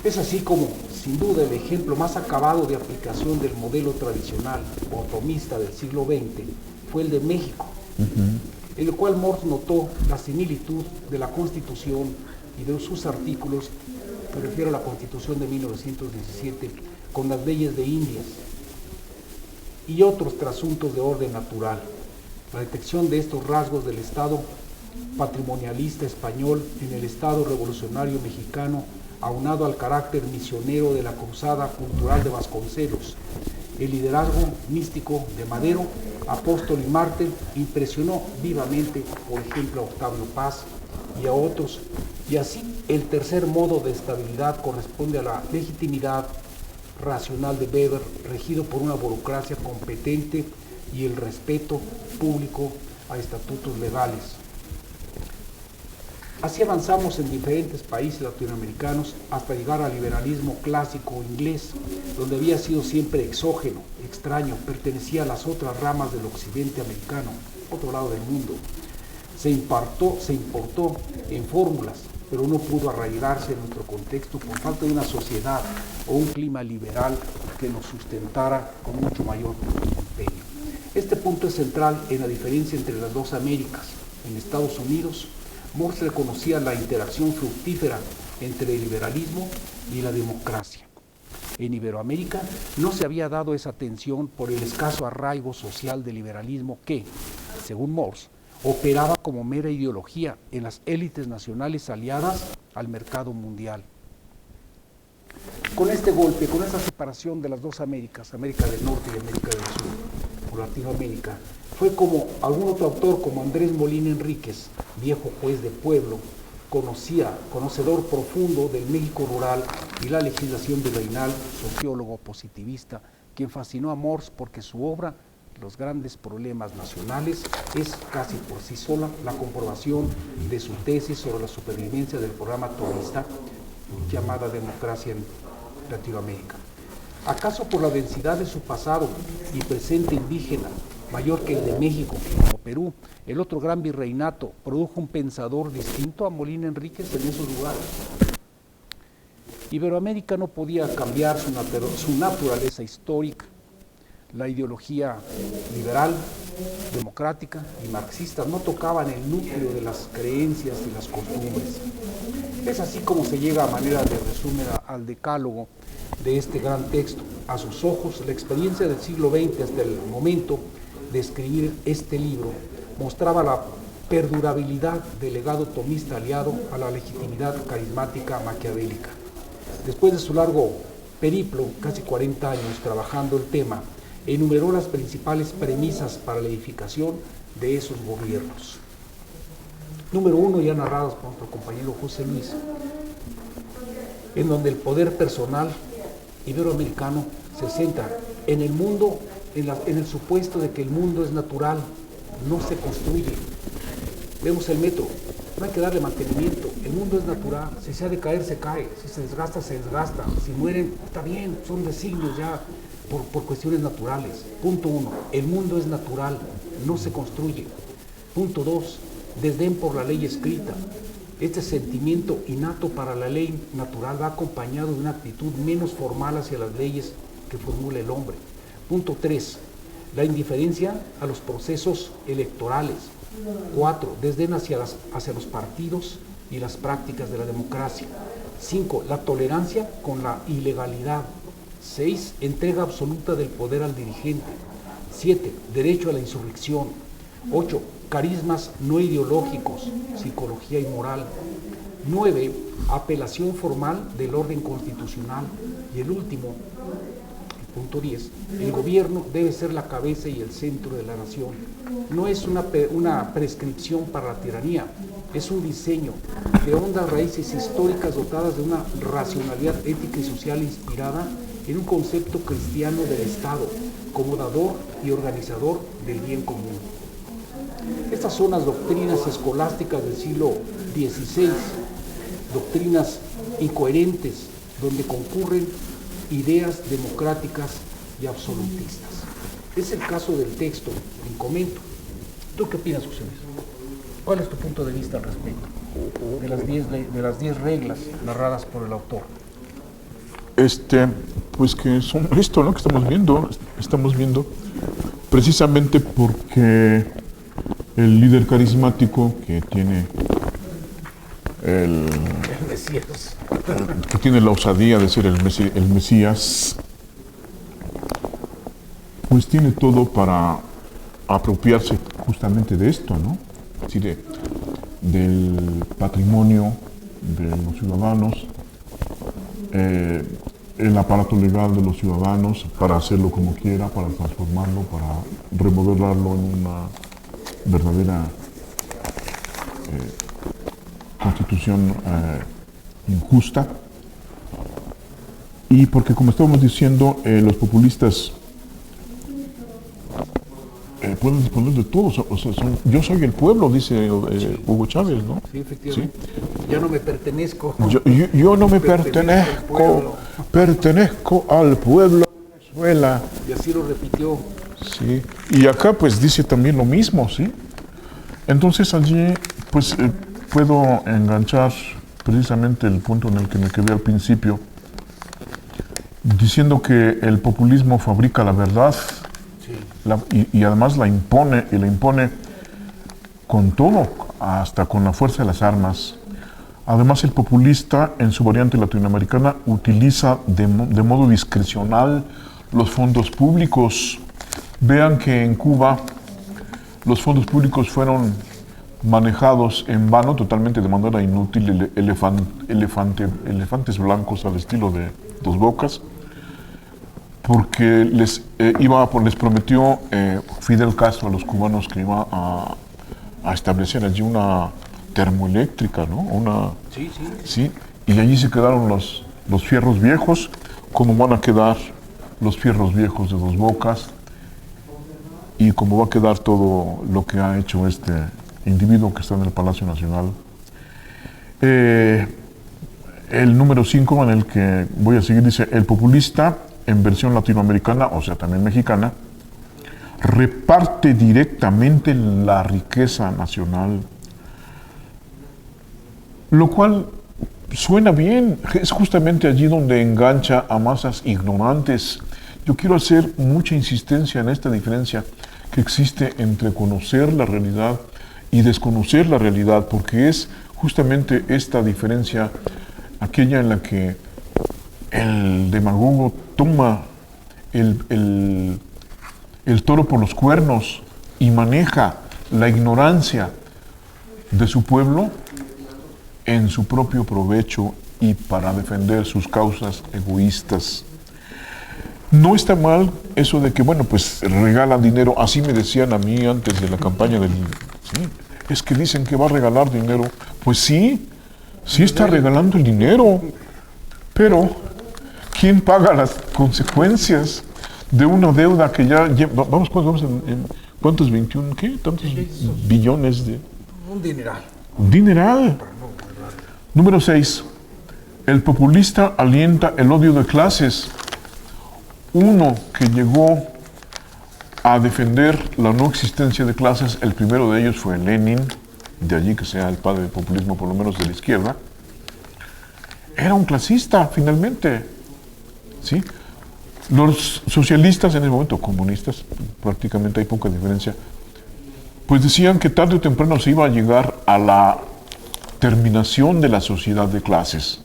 Speaker 2: Es así como, sin duda, el ejemplo más acabado de aplicación del modelo tradicional o tomista del siglo XX fue el de México, en el cual Morse notó la similitud de la Constitución y de sus artículos, me refiero a la Constitución de 1917, con las leyes de Indias y otros trasuntos de orden natural. La detección de estos rasgos del Estado patrimonialista español en el Estado revolucionario mexicano, aunado al carácter misionero de la cruzada cultural de Vasconcelos, el liderazgo místico de Madero, apóstol y mártir, impresionó vivamente, por ejemplo, a Octavio Paz y a otros, y así el tercer modo de estabilidad corresponde a la legitimidad racional de Weber, regido por una burocracia competente y el respeto público a estatutos legales. Así avanzamos en diferentes países latinoamericanos hasta llegar al liberalismo clásico inglés, donde había sido siempre exógeno, extraño, pertenecía a las otras ramas del occidente americano, otro lado del mundo. Se importó en fórmulas, pero no pudo arraigarse en nuestro contexto por falta de una sociedad o un clima liberal que nos sustentara con mucho mayor empeño. Este punto es central en la diferencia entre las dos Américas. En Estados Unidos, Morse reconocía la interacción fructífera entre el liberalismo y la democracia. En Iberoamérica no se había dado esa atención por el escaso arraigo social del liberalismo que, según Morse, operaba como mera ideología en las élites nacionales aliadas al mercado mundial. Con este golpe, con esa separación de las dos Américas, América del Norte y América del Sur, o Latinoamérica, fue como algún otro autor como Andrés Molina Enríquez, viejo juez de pueblo, conocedor profundo del México rural y la legislación virreinal, sociólogo positivista, quien fascinó a Morse porque su obra los grandes problemas nacionales es casi por sí sola la comprobación de su tesis sobre la supervivencia del programa tomista llamada democracia en Latinoamérica. ¿Acaso por la densidad de su pasado y presente indígena, mayor que el de México o Perú, el otro gran virreinato produjo un pensador distinto a Molina Enríquez en esos lugares? Iberoamérica no podía cambiar su naturaleza histórica. La ideología liberal, democrática y marxista no tocaban el núcleo de las creencias y las costumbres. Es así como se llega a manera de resumen al decálogo de este gran texto. A sus ojos, la experiencia del siglo XX hasta el momento de escribir este libro mostraba la perdurabilidad del legado tomista aliado a la legitimidad carismática maquiavélica. Después de su largo periplo, casi 40 años trabajando el tema, enumeró las principales premisas para la edificación de esos gobiernos. Número 1, ya narradas por nuestro compañero José Luis, en donde el poder personal iberoamericano se centra en el mundo, en el supuesto de que el mundo es natural, no se construye. Vemos el metro, no hay que darle mantenimiento, el mundo es natural, si se ha de caer, se cae, si se desgasta, si mueren, está bien, son designios ya por cuestiones naturales. Punto 1, el mundo es natural, no se construye. Punto 2, desdén por la ley escrita. Este sentimiento innato para la ley natural va acompañado de una actitud menos formal hacia las leyes que formula el hombre. Punto 3, la indiferencia a los procesos electorales. 4, desdén hacia los partidos y las prácticas de la democracia. 5, la tolerancia con la ilegalidad. 6, entrega absoluta del poder al dirigente. 7, derecho a la insurrección. 8, carismas no ideológicos, psicología y moral. 9, apelación formal del orden constitucional. Y el último, el punto 10, el gobierno debe ser la cabeza y el centro de la nación. No es una prescripción para la tiranía, es un diseño de hondas raíces históricas dotadas de una racionalidad ética y social inspirada en un concepto cristiano del Estado, como dador y organizador del bien común. Estas son las doctrinas escolásticas del siglo XVI, doctrinas incoherentes, donde concurren ideas democráticas y absolutistas. Es el caso del texto en comento. ¿Tú qué opinas, José Luis? ¿Cuál es tu punto de vista al respecto de las 10 reglas narradas por el autor?
Speaker 3: Pues que son esto, ¿no? Que estamos viendo precisamente porque el líder carismático que tiene el
Speaker 2: Mesías,
Speaker 3: que tiene la osadía de ser el Mesías, pues tiene todo para apropiarse justamente de esto, ¿no? Es decir, del patrimonio de los ciudadanos, el aparato legal de los ciudadanos para hacerlo como quiera, para transformarlo, para remodelarlo en una verdadera constitución injusta. Y porque, como estábamos diciendo, los populistas pueden disponer de todo. O sea, yo soy el pueblo, dice Hugo Chávez, ¿no?
Speaker 2: Sí, efectivamente. ¿Sí? Ya no me pertenezco.
Speaker 3: Yo no me pertenezco al pueblo de Venezuela.
Speaker 2: Y así lo repitió.
Speaker 3: Sí. Y acá pues dice también lo mismo, ¿sí? Entonces allí pues puedo enganchar precisamente el punto en el que me quedé al principio, diciendo que el populismo fabrica la verdad. Y además la impone, y la impone con todo, hasta con la fuerza de las armas. Además, el populista, en su variante latinoamericana, utiliza de modo discrecional los fondos públicos. Vean que en Cuba los fondos públicos fueron manejados en vano, totalmente de manera inútil, elefantes blancos al estilo de Dos Bocas, porque les prometió Fidel Castro a los cubanos que iba a establecer allí una termoeléctrica, ¿no? Sí. Y allí se quedaron los fierros viejos, como van a quedar los fierros viejos de Dos Bocas. y cómo va a quedar todo lo que ha hecho este individuo que está en el Palacio Nacional. El número 5 en el que voy a seguir dice: el populista en versión latinoamericana, o sea también mexicana, reparte directamente la riqueza nacional, lo cual suena bien, es justamente allí donde engancha a masas ignorantes. Yo quiero hacer mucha insistencia en esta diferencia que existe entre conocer la realidad y desconocer la realidad, porque es justamente esta diferencia aquella en la que el demagogo toma el toro por los cuernos y maneja la ignorancia de su pueblo en su propio provecho y para defender sus causas egoístas. No está mal eso de que, bueno, pues regalan dinero. Así me decían a mí antes de la campaña del... Sí, es que dicen que va a regalar dinero. Pues sí, sí está regalando el dinero, pero ¿quién paga las consecuencias de una deuda que ya... Vamos en ¿cuántos? 21, ¿qué? Tantos billones de...
Speaker 2: Un dineral.
Speaker 3: Un dineral. Número 6. El populista alienta el odio de clases. Uno que llegó a defender la no existencia de clases, el primero de ellos fue Lenin, de allí que sea el padre del populismo, por lo menos de la izquierda. Era un clasista, finalmente. ¿Sí? Los socialistas en ese momento, comunistas, prácticamente hay poca diferencia, pues decían que tarde o temprano se iba a llegar a la terminación de la sociedad de clases.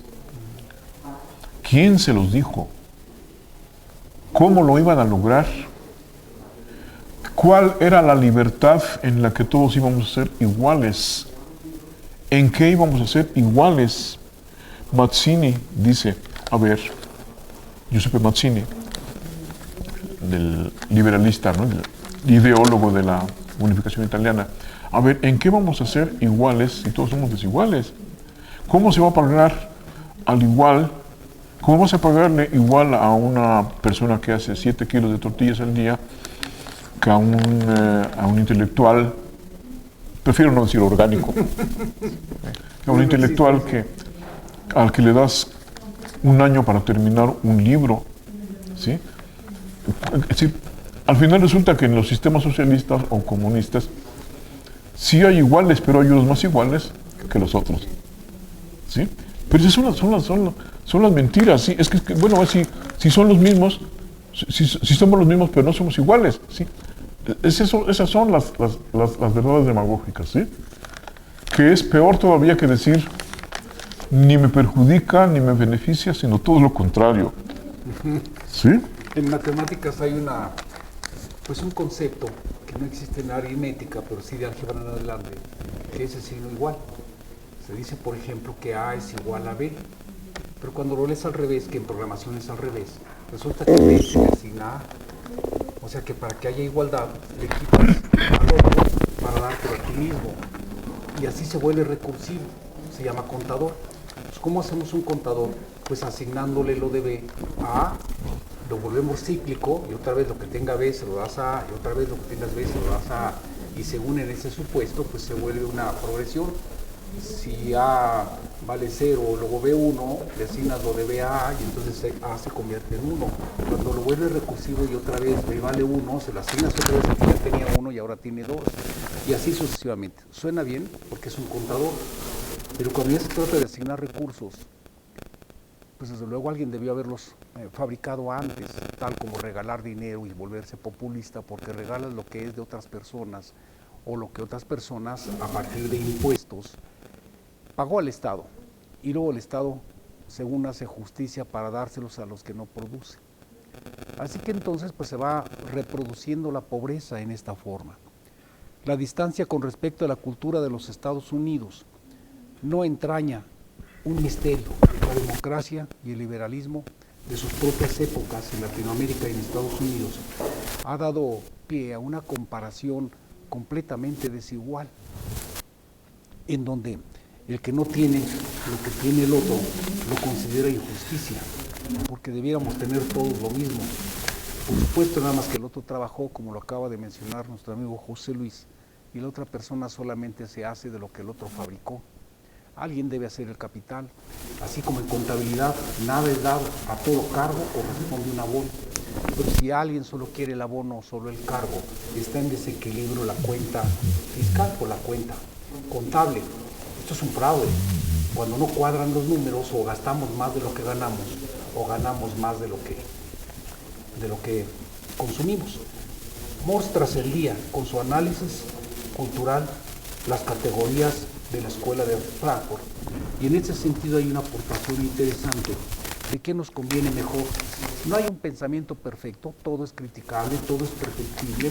Speaker 3: ¿Quién se los dijo? ¿Cómo lo iban a lograr? ¿Cuál era la libertad en la que todos íbamos a ser iguales? ¿En qué íbamos a ser iguales? Mazzini dice, a ver, Giuseppe Mazzini, del liberalista, ¿no?, el ideólogo de la unificación italiana, a ver, ¿en qué vamos a ser iguales si todos somos desiguales? ¿Cómo se va a pagar al igual? ¿Cómo vas a pagarle igual a una persona que hace 7 kilos de tortillas al día que a un intelectual, prefiero no decir orgánico, a un intelectual al que le das un año para terminar un libro? ¿Sí? Es decir, al final resulta que en los sistemas socialistas o comunistas sí hay iguales, pero hay unos más iguales que los otros. ¿Sí? Pero esas son las mentiras. ¿Sí? Es que bueno, si son los mismos, si somos los mismos, pero no somos iguales. ¿Sí? Esas son las verdades demagógicas. ¿Sí? Que es peor todavía que decir ni me perjudica ni me beneficia, sino todo lo contrario. ¿Sí?
Speaker 2: En matemáticas hay un concepto que no existe en la aritmética, pero sí de álgebra en adelante, que es el signo igual. Se dice, por ejemplo, que A es igual a B, pero cuando lo lees al revés, que en programación es al revés, resulta que B se le asigna A. O sea que para que haya igualdad, le quitas al otro para dártelo a ti mismo. Y así se vuelve recursivo, se llama contador. Pues, ¿cómo hacemos un contador? Pues asignándole lo de B a A, lo volvemos cíclico y otra vez lo que tenga B se lo das a A y otra vez lo que tengas B se lo das a A. Y según en ese supuesto, pues se vuelve una progresión. Si A vale 0, luego B1, le asignas lo de B a A y entonces A se convierte en 1. Cuando lo vuelve recursivo y otra vez B vale 1, se lo asignas otra vez, que ya tenía 1 y ahora tiene 2. Y así sucesivamente. Suena bien porque es un contador, pero cuando ya se trata de asignar recursos, pues desde luego alguien debió haberlos fabricado antes, tal como regalar dinero y volverse populista porque regalas lo que es de otras personas o lo que otras personas a partir de impuestos pagó al Estado y luego el Estado según hace justicia para dárselos a los que no producen. Así que entonces pues se va reproduciendo la pobreza en esta forma. La distancia con respecto a la cultura de los Estados Unidos no entraña un misterio. La democracia y el liberalismo de sus propias épocas en Latinoamérica y en Estados Unidos ha dado pie a una comparación completamente desigual, en donde el que no tiene lo que tiene el otro lo considera injusticia, porque debiéramos tener todos lo mismo. Por supuesto, nada más que el otro trabajó, como lo acaba de mencionar nuestro amigo José Luis, y la otra persona solamente se hace de lo que el otro fabricó. Alguien debe hacer el capital. Así como en contabilidad, nada es dado, a todo cargo corresponde un abono. Pero si alguien solo quiere el abono o solo el cargo, está en desequilibrio la cuenta fiscal o la cuenta contable. Esto es un fraude. Cuando no cuadran los números, o gastamos más de lo que ganamos, o ganamos más de lo que consumimos. Morse trascendía con su análisis cultural las categorías de la escuela de Frankfurt, y en ese sentido hay una aportación interesante de qué nos conviene mejor. No hay un pensamiento perfecto, todo es criticable, todo es perfectible,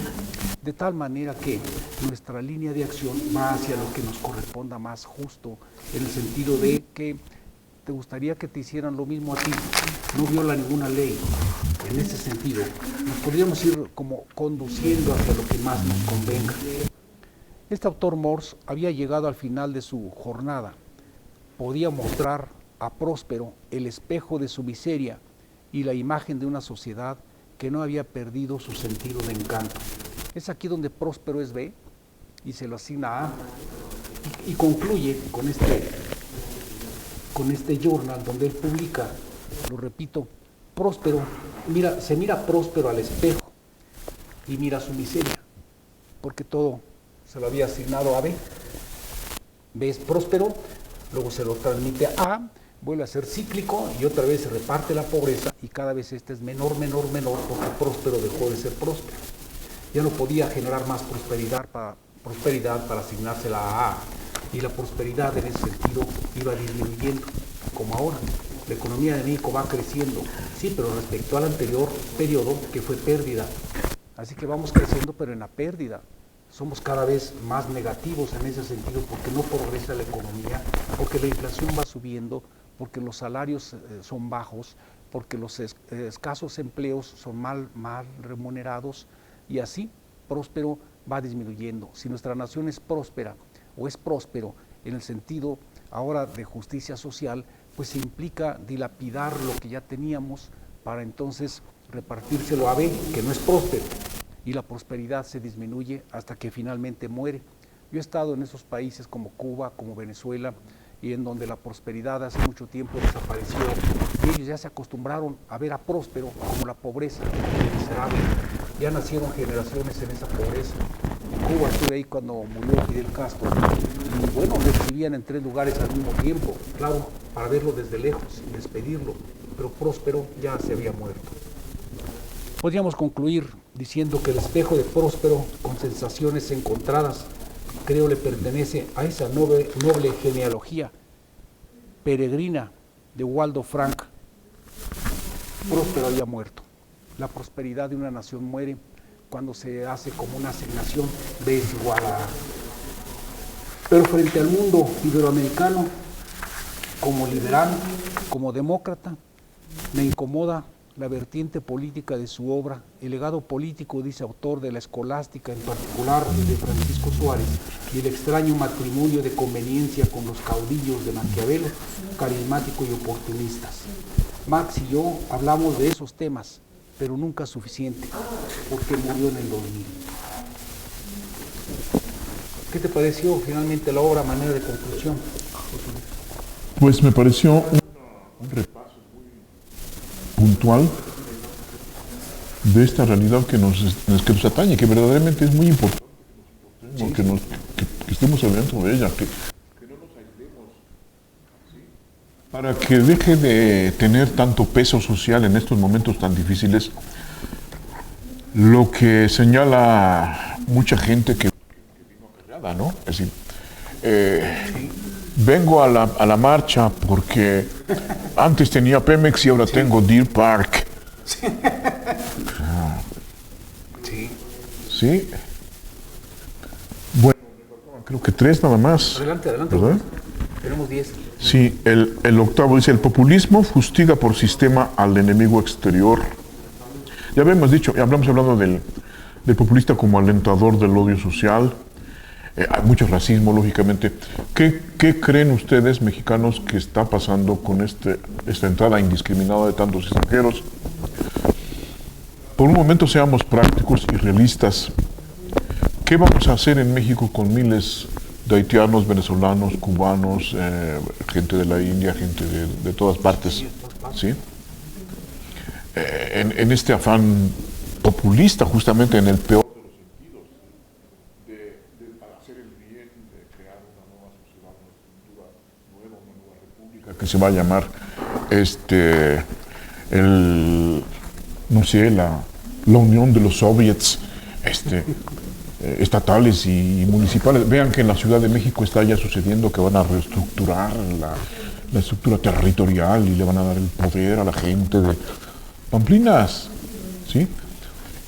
Speaker 2: de tal manera que nuestra línea de acción va hacia lo que nos corresponda más justo, en el sentido de que te gustaría que te hicieran lo mismo a ti, no viola ninguna ley. En ese sentido, nos podríamos ir como conduciendo hacia lo que más nos convenga. Este autor Morse había llegado al final de su jornada. Podía mostrar a Próspero el espejo de su miseria y la imagen de una sociedad que no había perdido su sentido de encanto. Es aquí donde Próspero es B y se lo asigna a A, y concluye con este journal donde él publica, lo repito, Próspero, se mira Próspero al espejo y mira su miseria, porque todo se lo había asignado a B. B es Próspero, luego se lo transmite a A, vuelve a ser cíclico y otra vez se reparte la pobreza, y cada vez este es menor, porque Próspero dejó de ser próspero. Ya no podía generar más prosperidad para asignársela a A, y la prosperidad en ese sentido iba disminuyendo, como ahora. La economía de México va creciendo, sí, pero respecto al anterior periodo, que fue pérdida. Así que vamos creciendo, pero en la pérdida. Somos cada vez más negativos en ese sentido, porque no progresa la economía, porque la inflación va subiendo, porque los salarios son bajos, porque los escasos empleos son mal remunerados, y así Próspero va disminuyendo. Si nuestra nación es próspera o es próspero en el sentido ahora de justicia social, pues se implica dilapidar lo que ya teníamos para entonces repartírselo a B, que no es próspero, y la prosperidad se disminuye hasta que finalmente muere. Yo he estado en esos países como Cuba, como Venezuela, y en donde la prosperidad hace mucho tiempo desapareció, y ellos ya se acostumbraron a ver a Próspero como la pobreza, el miserable. Ya nacieron generaciones en esa pobreza. En Cuba estuve ahí cuando murió Fidel Castro, y bueno, le escribían en 3 lugares al mismo tiempo, claro, para verlo desde lejos y despedirlo, pero Próspero ya se había muerto. Podríamos concluir diciendo que el espejo de Próspero, con sensaciones encontradas, creo le pertenece a esa noble genealogía peregrina de Waldo Frank. Próspero había muerto. La prosperidad de una nación muere cuando se hace como una asignación B es igual a A. Pero frente al mundo iberoamericano, como liberal, como demócrata, me incomoda la vertiente política de su obra, el legado político, dice autor, de la escolástica, en particular de Francisco Suárez, y el extraño matrimonio de conveniencia con los caudillos de Maquiavelo, carismáticos y oportunistas. Marx y yo hablamos de esos temas, pero nunca suficiente, porque murió en el 2000. ¿Qué te pareció finalmente la obra a manera de conclusión?
Speaker 3: Pues me pareció un repaso puntual de esta realidad que nos atañe, que verdaderamente es muy importante que estemos hablando de ella, que no nos aislemos, ¿sí? Para que deje de tener tanto peso social en estos momentos tan difíciles, lo que señala mucha gente que vino acarreada, ¿no? Es decir, vengo a la marcha porque antes tenía Pemex y ahora tengo Deer Park. Sí. Bueno, creo que 3 nada más.
Speaker 2: Adelante,
Speaker 3: ¿verdad?
Speaker 2: Tenemos 10.
Speaker 3: Sí, el octavo dice: el populismo fustiga por sistema al enemigo exterior. Ya habíamos dicho, hablamos hablando del populista como alentador del odio social. Hay mucho racismo, lógicamente. ¿Qué creen ustedes, mexicanos, que está pasando con esta entrada indiscriminada de tantos extranjeros? por un momento seamos prácticos y realistas. ¿Qué vamos a hacer en México con miles de haitianos, venezolanos, cubanos, gente de la India, gente de todas partes? ¿Sí? En este afán populista, justamente en el peor de los sentidos, de hacer el bien, de crear una nueva sociedad, una nueva república que se va a llamar la unión de los soviets estatales y municipales. Vean que en la Ciudad de México está ya sucediendo que van a reestructurar la estructura territorial y le van a dar el poder a la gente de Pamplinas, ¿sí?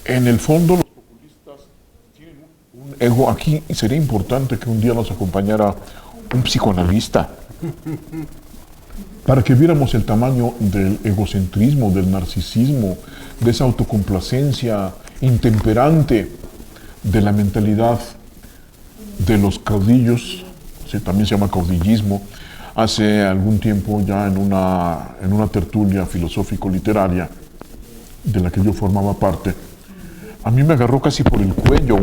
Speaker 3: En el fondo los populistas tienen un ego. Aquí sería importante que un día nos acompañara un psicoanalista para que viéramos el tamaño del egocentrismo, del narcisismo, de esa autocomplacencia intemperante, de la mentalidad de los caudillos, ¿sí? También se llama caudillismo. Hace algún tiempo ya en una tertulia filosófico-literaria de la que yo formaba parte, a mí me agarró casi por el cuello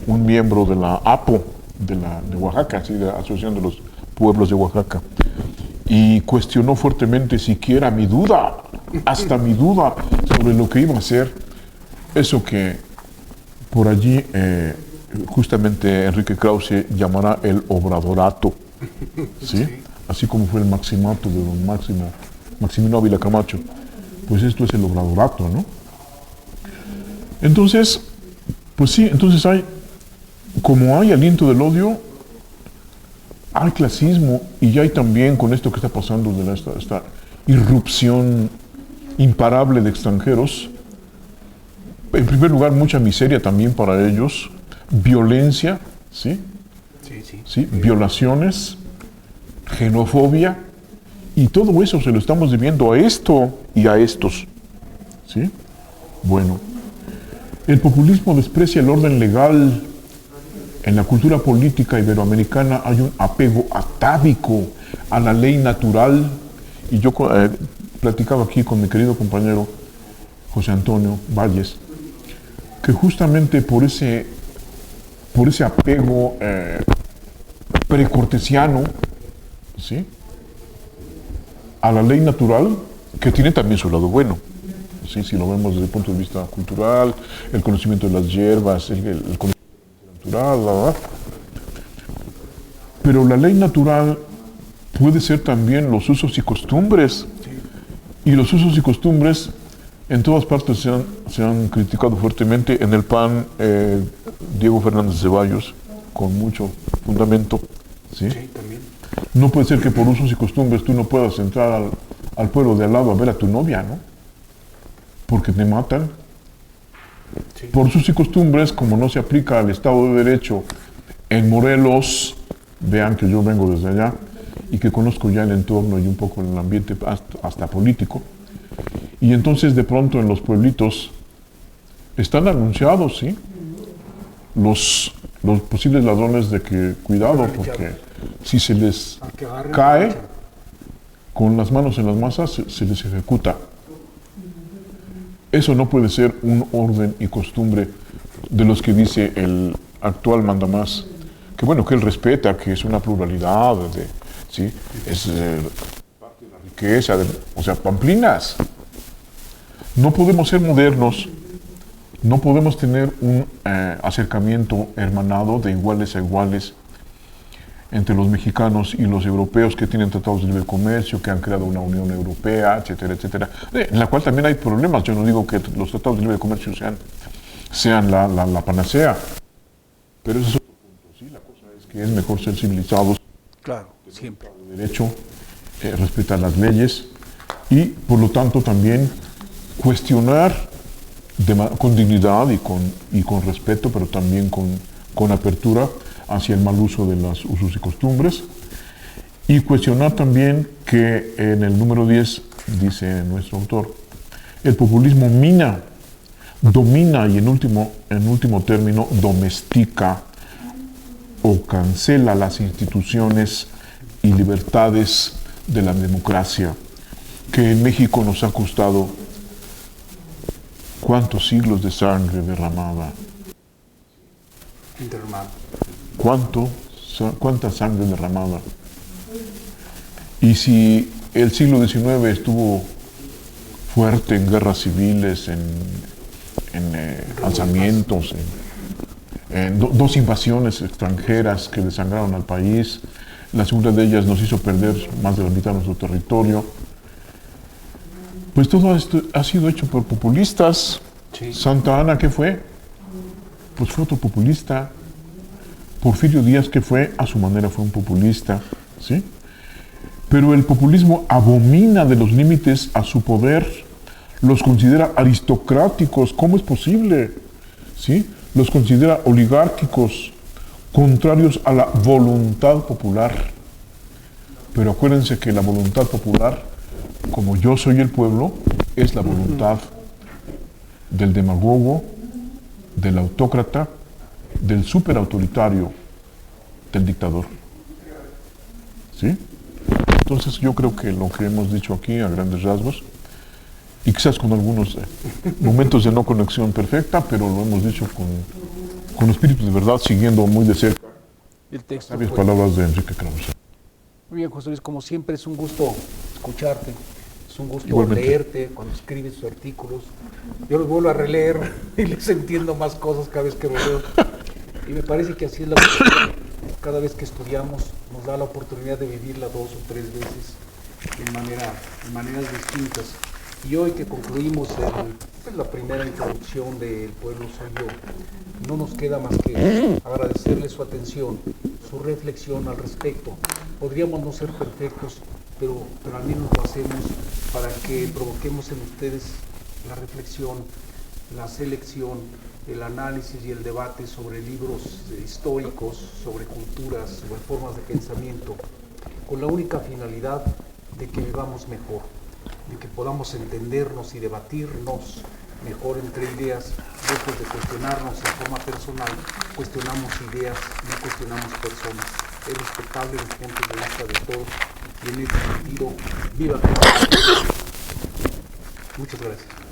Speaker 3: un miembro de la APO de Oaxaca, ¿sí? De la Asociación de los Pueblos de Oaxaca, y cuestionó fuertemente siquiera mi duda, hasta mi duda sobre lo que iba a ser eso que por allí justamente Enrique Krause llamará el obradorato, ¿sí? Así como fue el maximato de don Maximino Ávila Camacho, pues esto es el obradorato, ¿no? Entonces, pues sí, entonces como hay aliento del odio, hay clasismo, y ya hay también con esto que está pasando de esta irrupción imparable de extranjeros. En primer lugar, mucha miseria también para ellos, violencia, ¿sí? Sí, violaciones, xenofobia, y todo eso se lo estamos debiendo a esto y a estos, ¿sí? Bueno, el populismo desprecia el orden legal. En la cultura política iberoamericana hay un apego atávico a la ley natural, y yo platicaba aquí con mi querido compañero José Antonio Valles, que justamente por ese apego precortesiano, ¿sí?, a la ley natural, que tiene también su lado bueno, ¿sí? Si lo vemos desde el punto de vista cultural, el conocimiento de las hierbas, el conocimiento natural, ¿verdad? Pero la ley natural puede ser también los usos y costumbres, y los usos y costumbres en todas partes se han criticado fuertemente. En el PAN, Diego Fernández Ceballos, con mucho fundamento, ¿sí?
Speaker 2: Sí, también.
Speaker 3: No puede ser que por usos y costumbres tú no puedas entrar al pueblo de al lado a ver a tu novia, ¿no? Porque te matan. Sí. Por usos y costumbres, como no se aplica al Estado de Derecho en Morelos, vean que yo vengo desde allá y que conozco ya el entorno y un poco el ambiente hasta político, y entonces de pronto en los pueblitos están anunciados, ¿sí?, los posibles ladrones, de que cuidado, porque si se les cae con las manos en las masas, se les ejecuta. Eso no puede ser un orden y costumbre de los que dice el actual mandamás, que bueno, que él respeta, que es una pluralidad, ¿sí?, es parte de la riqueza, o sea, Pamplinas. No podemos ser modernos, no podemos tener un acercamiento hermanado de iguales a iguales entre los mexicanos y los europeos, que tienen tratados de libre comercio, que han creado una Unión Europea, etcétera, etcétera, en la cual también hay problemas. Yo no digo que los tratados de libre comercio sean la panacea, pero eso es otro punto. Sí, la cosa es que es mejor ser civilizados,
Speaker 2: claro, siempre,
Speaker 3: de derecho, respetar las leyes, y por lo tanto también cuestionar con dignidad y con respeto, pero también con apertura hacia el mal uso de los usos y costumbres, y cuestionar también que en el número 10, dice nuestro autor, el populismo domina y en último término domestica o cancela las instituciones y libertades de la democracia, que en México nos ha costado ¿Cuántos siglos de sangre derramada?
Speaker 2: Derramada.
Speaker 3: ¿Cuánta sangre derramada? Y si el siglo XIX estuvo fuerte en guerras civiles, en alzamientos, en dos invasiones extranjeras que desangraron al país, la segunda de ellas nos hizo perder más de la mitad de nuestro territorio, pues todo esto ha sido hecho por populistas.
Speaker 2: Sí.
Speaker 3: Santa Ana, ¿qué fue? Pues fue otro populista. Porfirio Díaz, ¿qué fue? A su manera fue un populista, ¿sí? Pero el populismo abomina de los límites a su poder, los considera aristocráticos, ¿cómo es posible? ¿Sí? Los considera oligárquicos, contrarios a la voluntad popular. Pero acuérdense que la voluntad popular, como yo soy el pueblo, es la voluntad del demagogo, del autócrata, del superautoritario, del dictador. ¿Sí? Entonces yo creo que lo que hemos dicho aquí a grandes rasgos, y quizás con algunos momentos de no conexión perfecta, pero lo hemos dicho con espíritu de verdad, siguiendo muy de cerca
Speaker 2: El texto.
Speaker 3: sabias palabras de Enrique Krause.
Speaker 2: Muy bien, José Luis, como siempre es un gusto escucharte, es un gusto
Speaker 3: Igualmente.
Speaker 2: leerte cuando escribes tus artículos. Yo los vuelvo a releer y les entiendo más cosas cada vez que los leo. Y me parece que así es la vida. Cada vez que estudiamos nos da la oportunidad de vivirla 2 o 3 veces en maneras distintas. Y hoy que concluimos la primera introducción del Pueblo Soy Yo, no nos queda más que agradecerle su atención, su reflexión al respecto. Podríamos no ser perfectos, pero al menos lo hacemos para que provoquemos en ustedes la reflexión, la selección, el análisis y el debate sobre libros históricos, sobre culturas, sobre formas de pensamiento, con la única finalidad de que vivamos mejor, de que podamos entendernos y debatirnos mejor entre ideas, lejos de cuestionarnos en forma personal, cuestionamos ideas, no cuestionamos personas. Es respetable los puntos de vista de todos y en ese sentido, viva Cristo. Muchas gracias.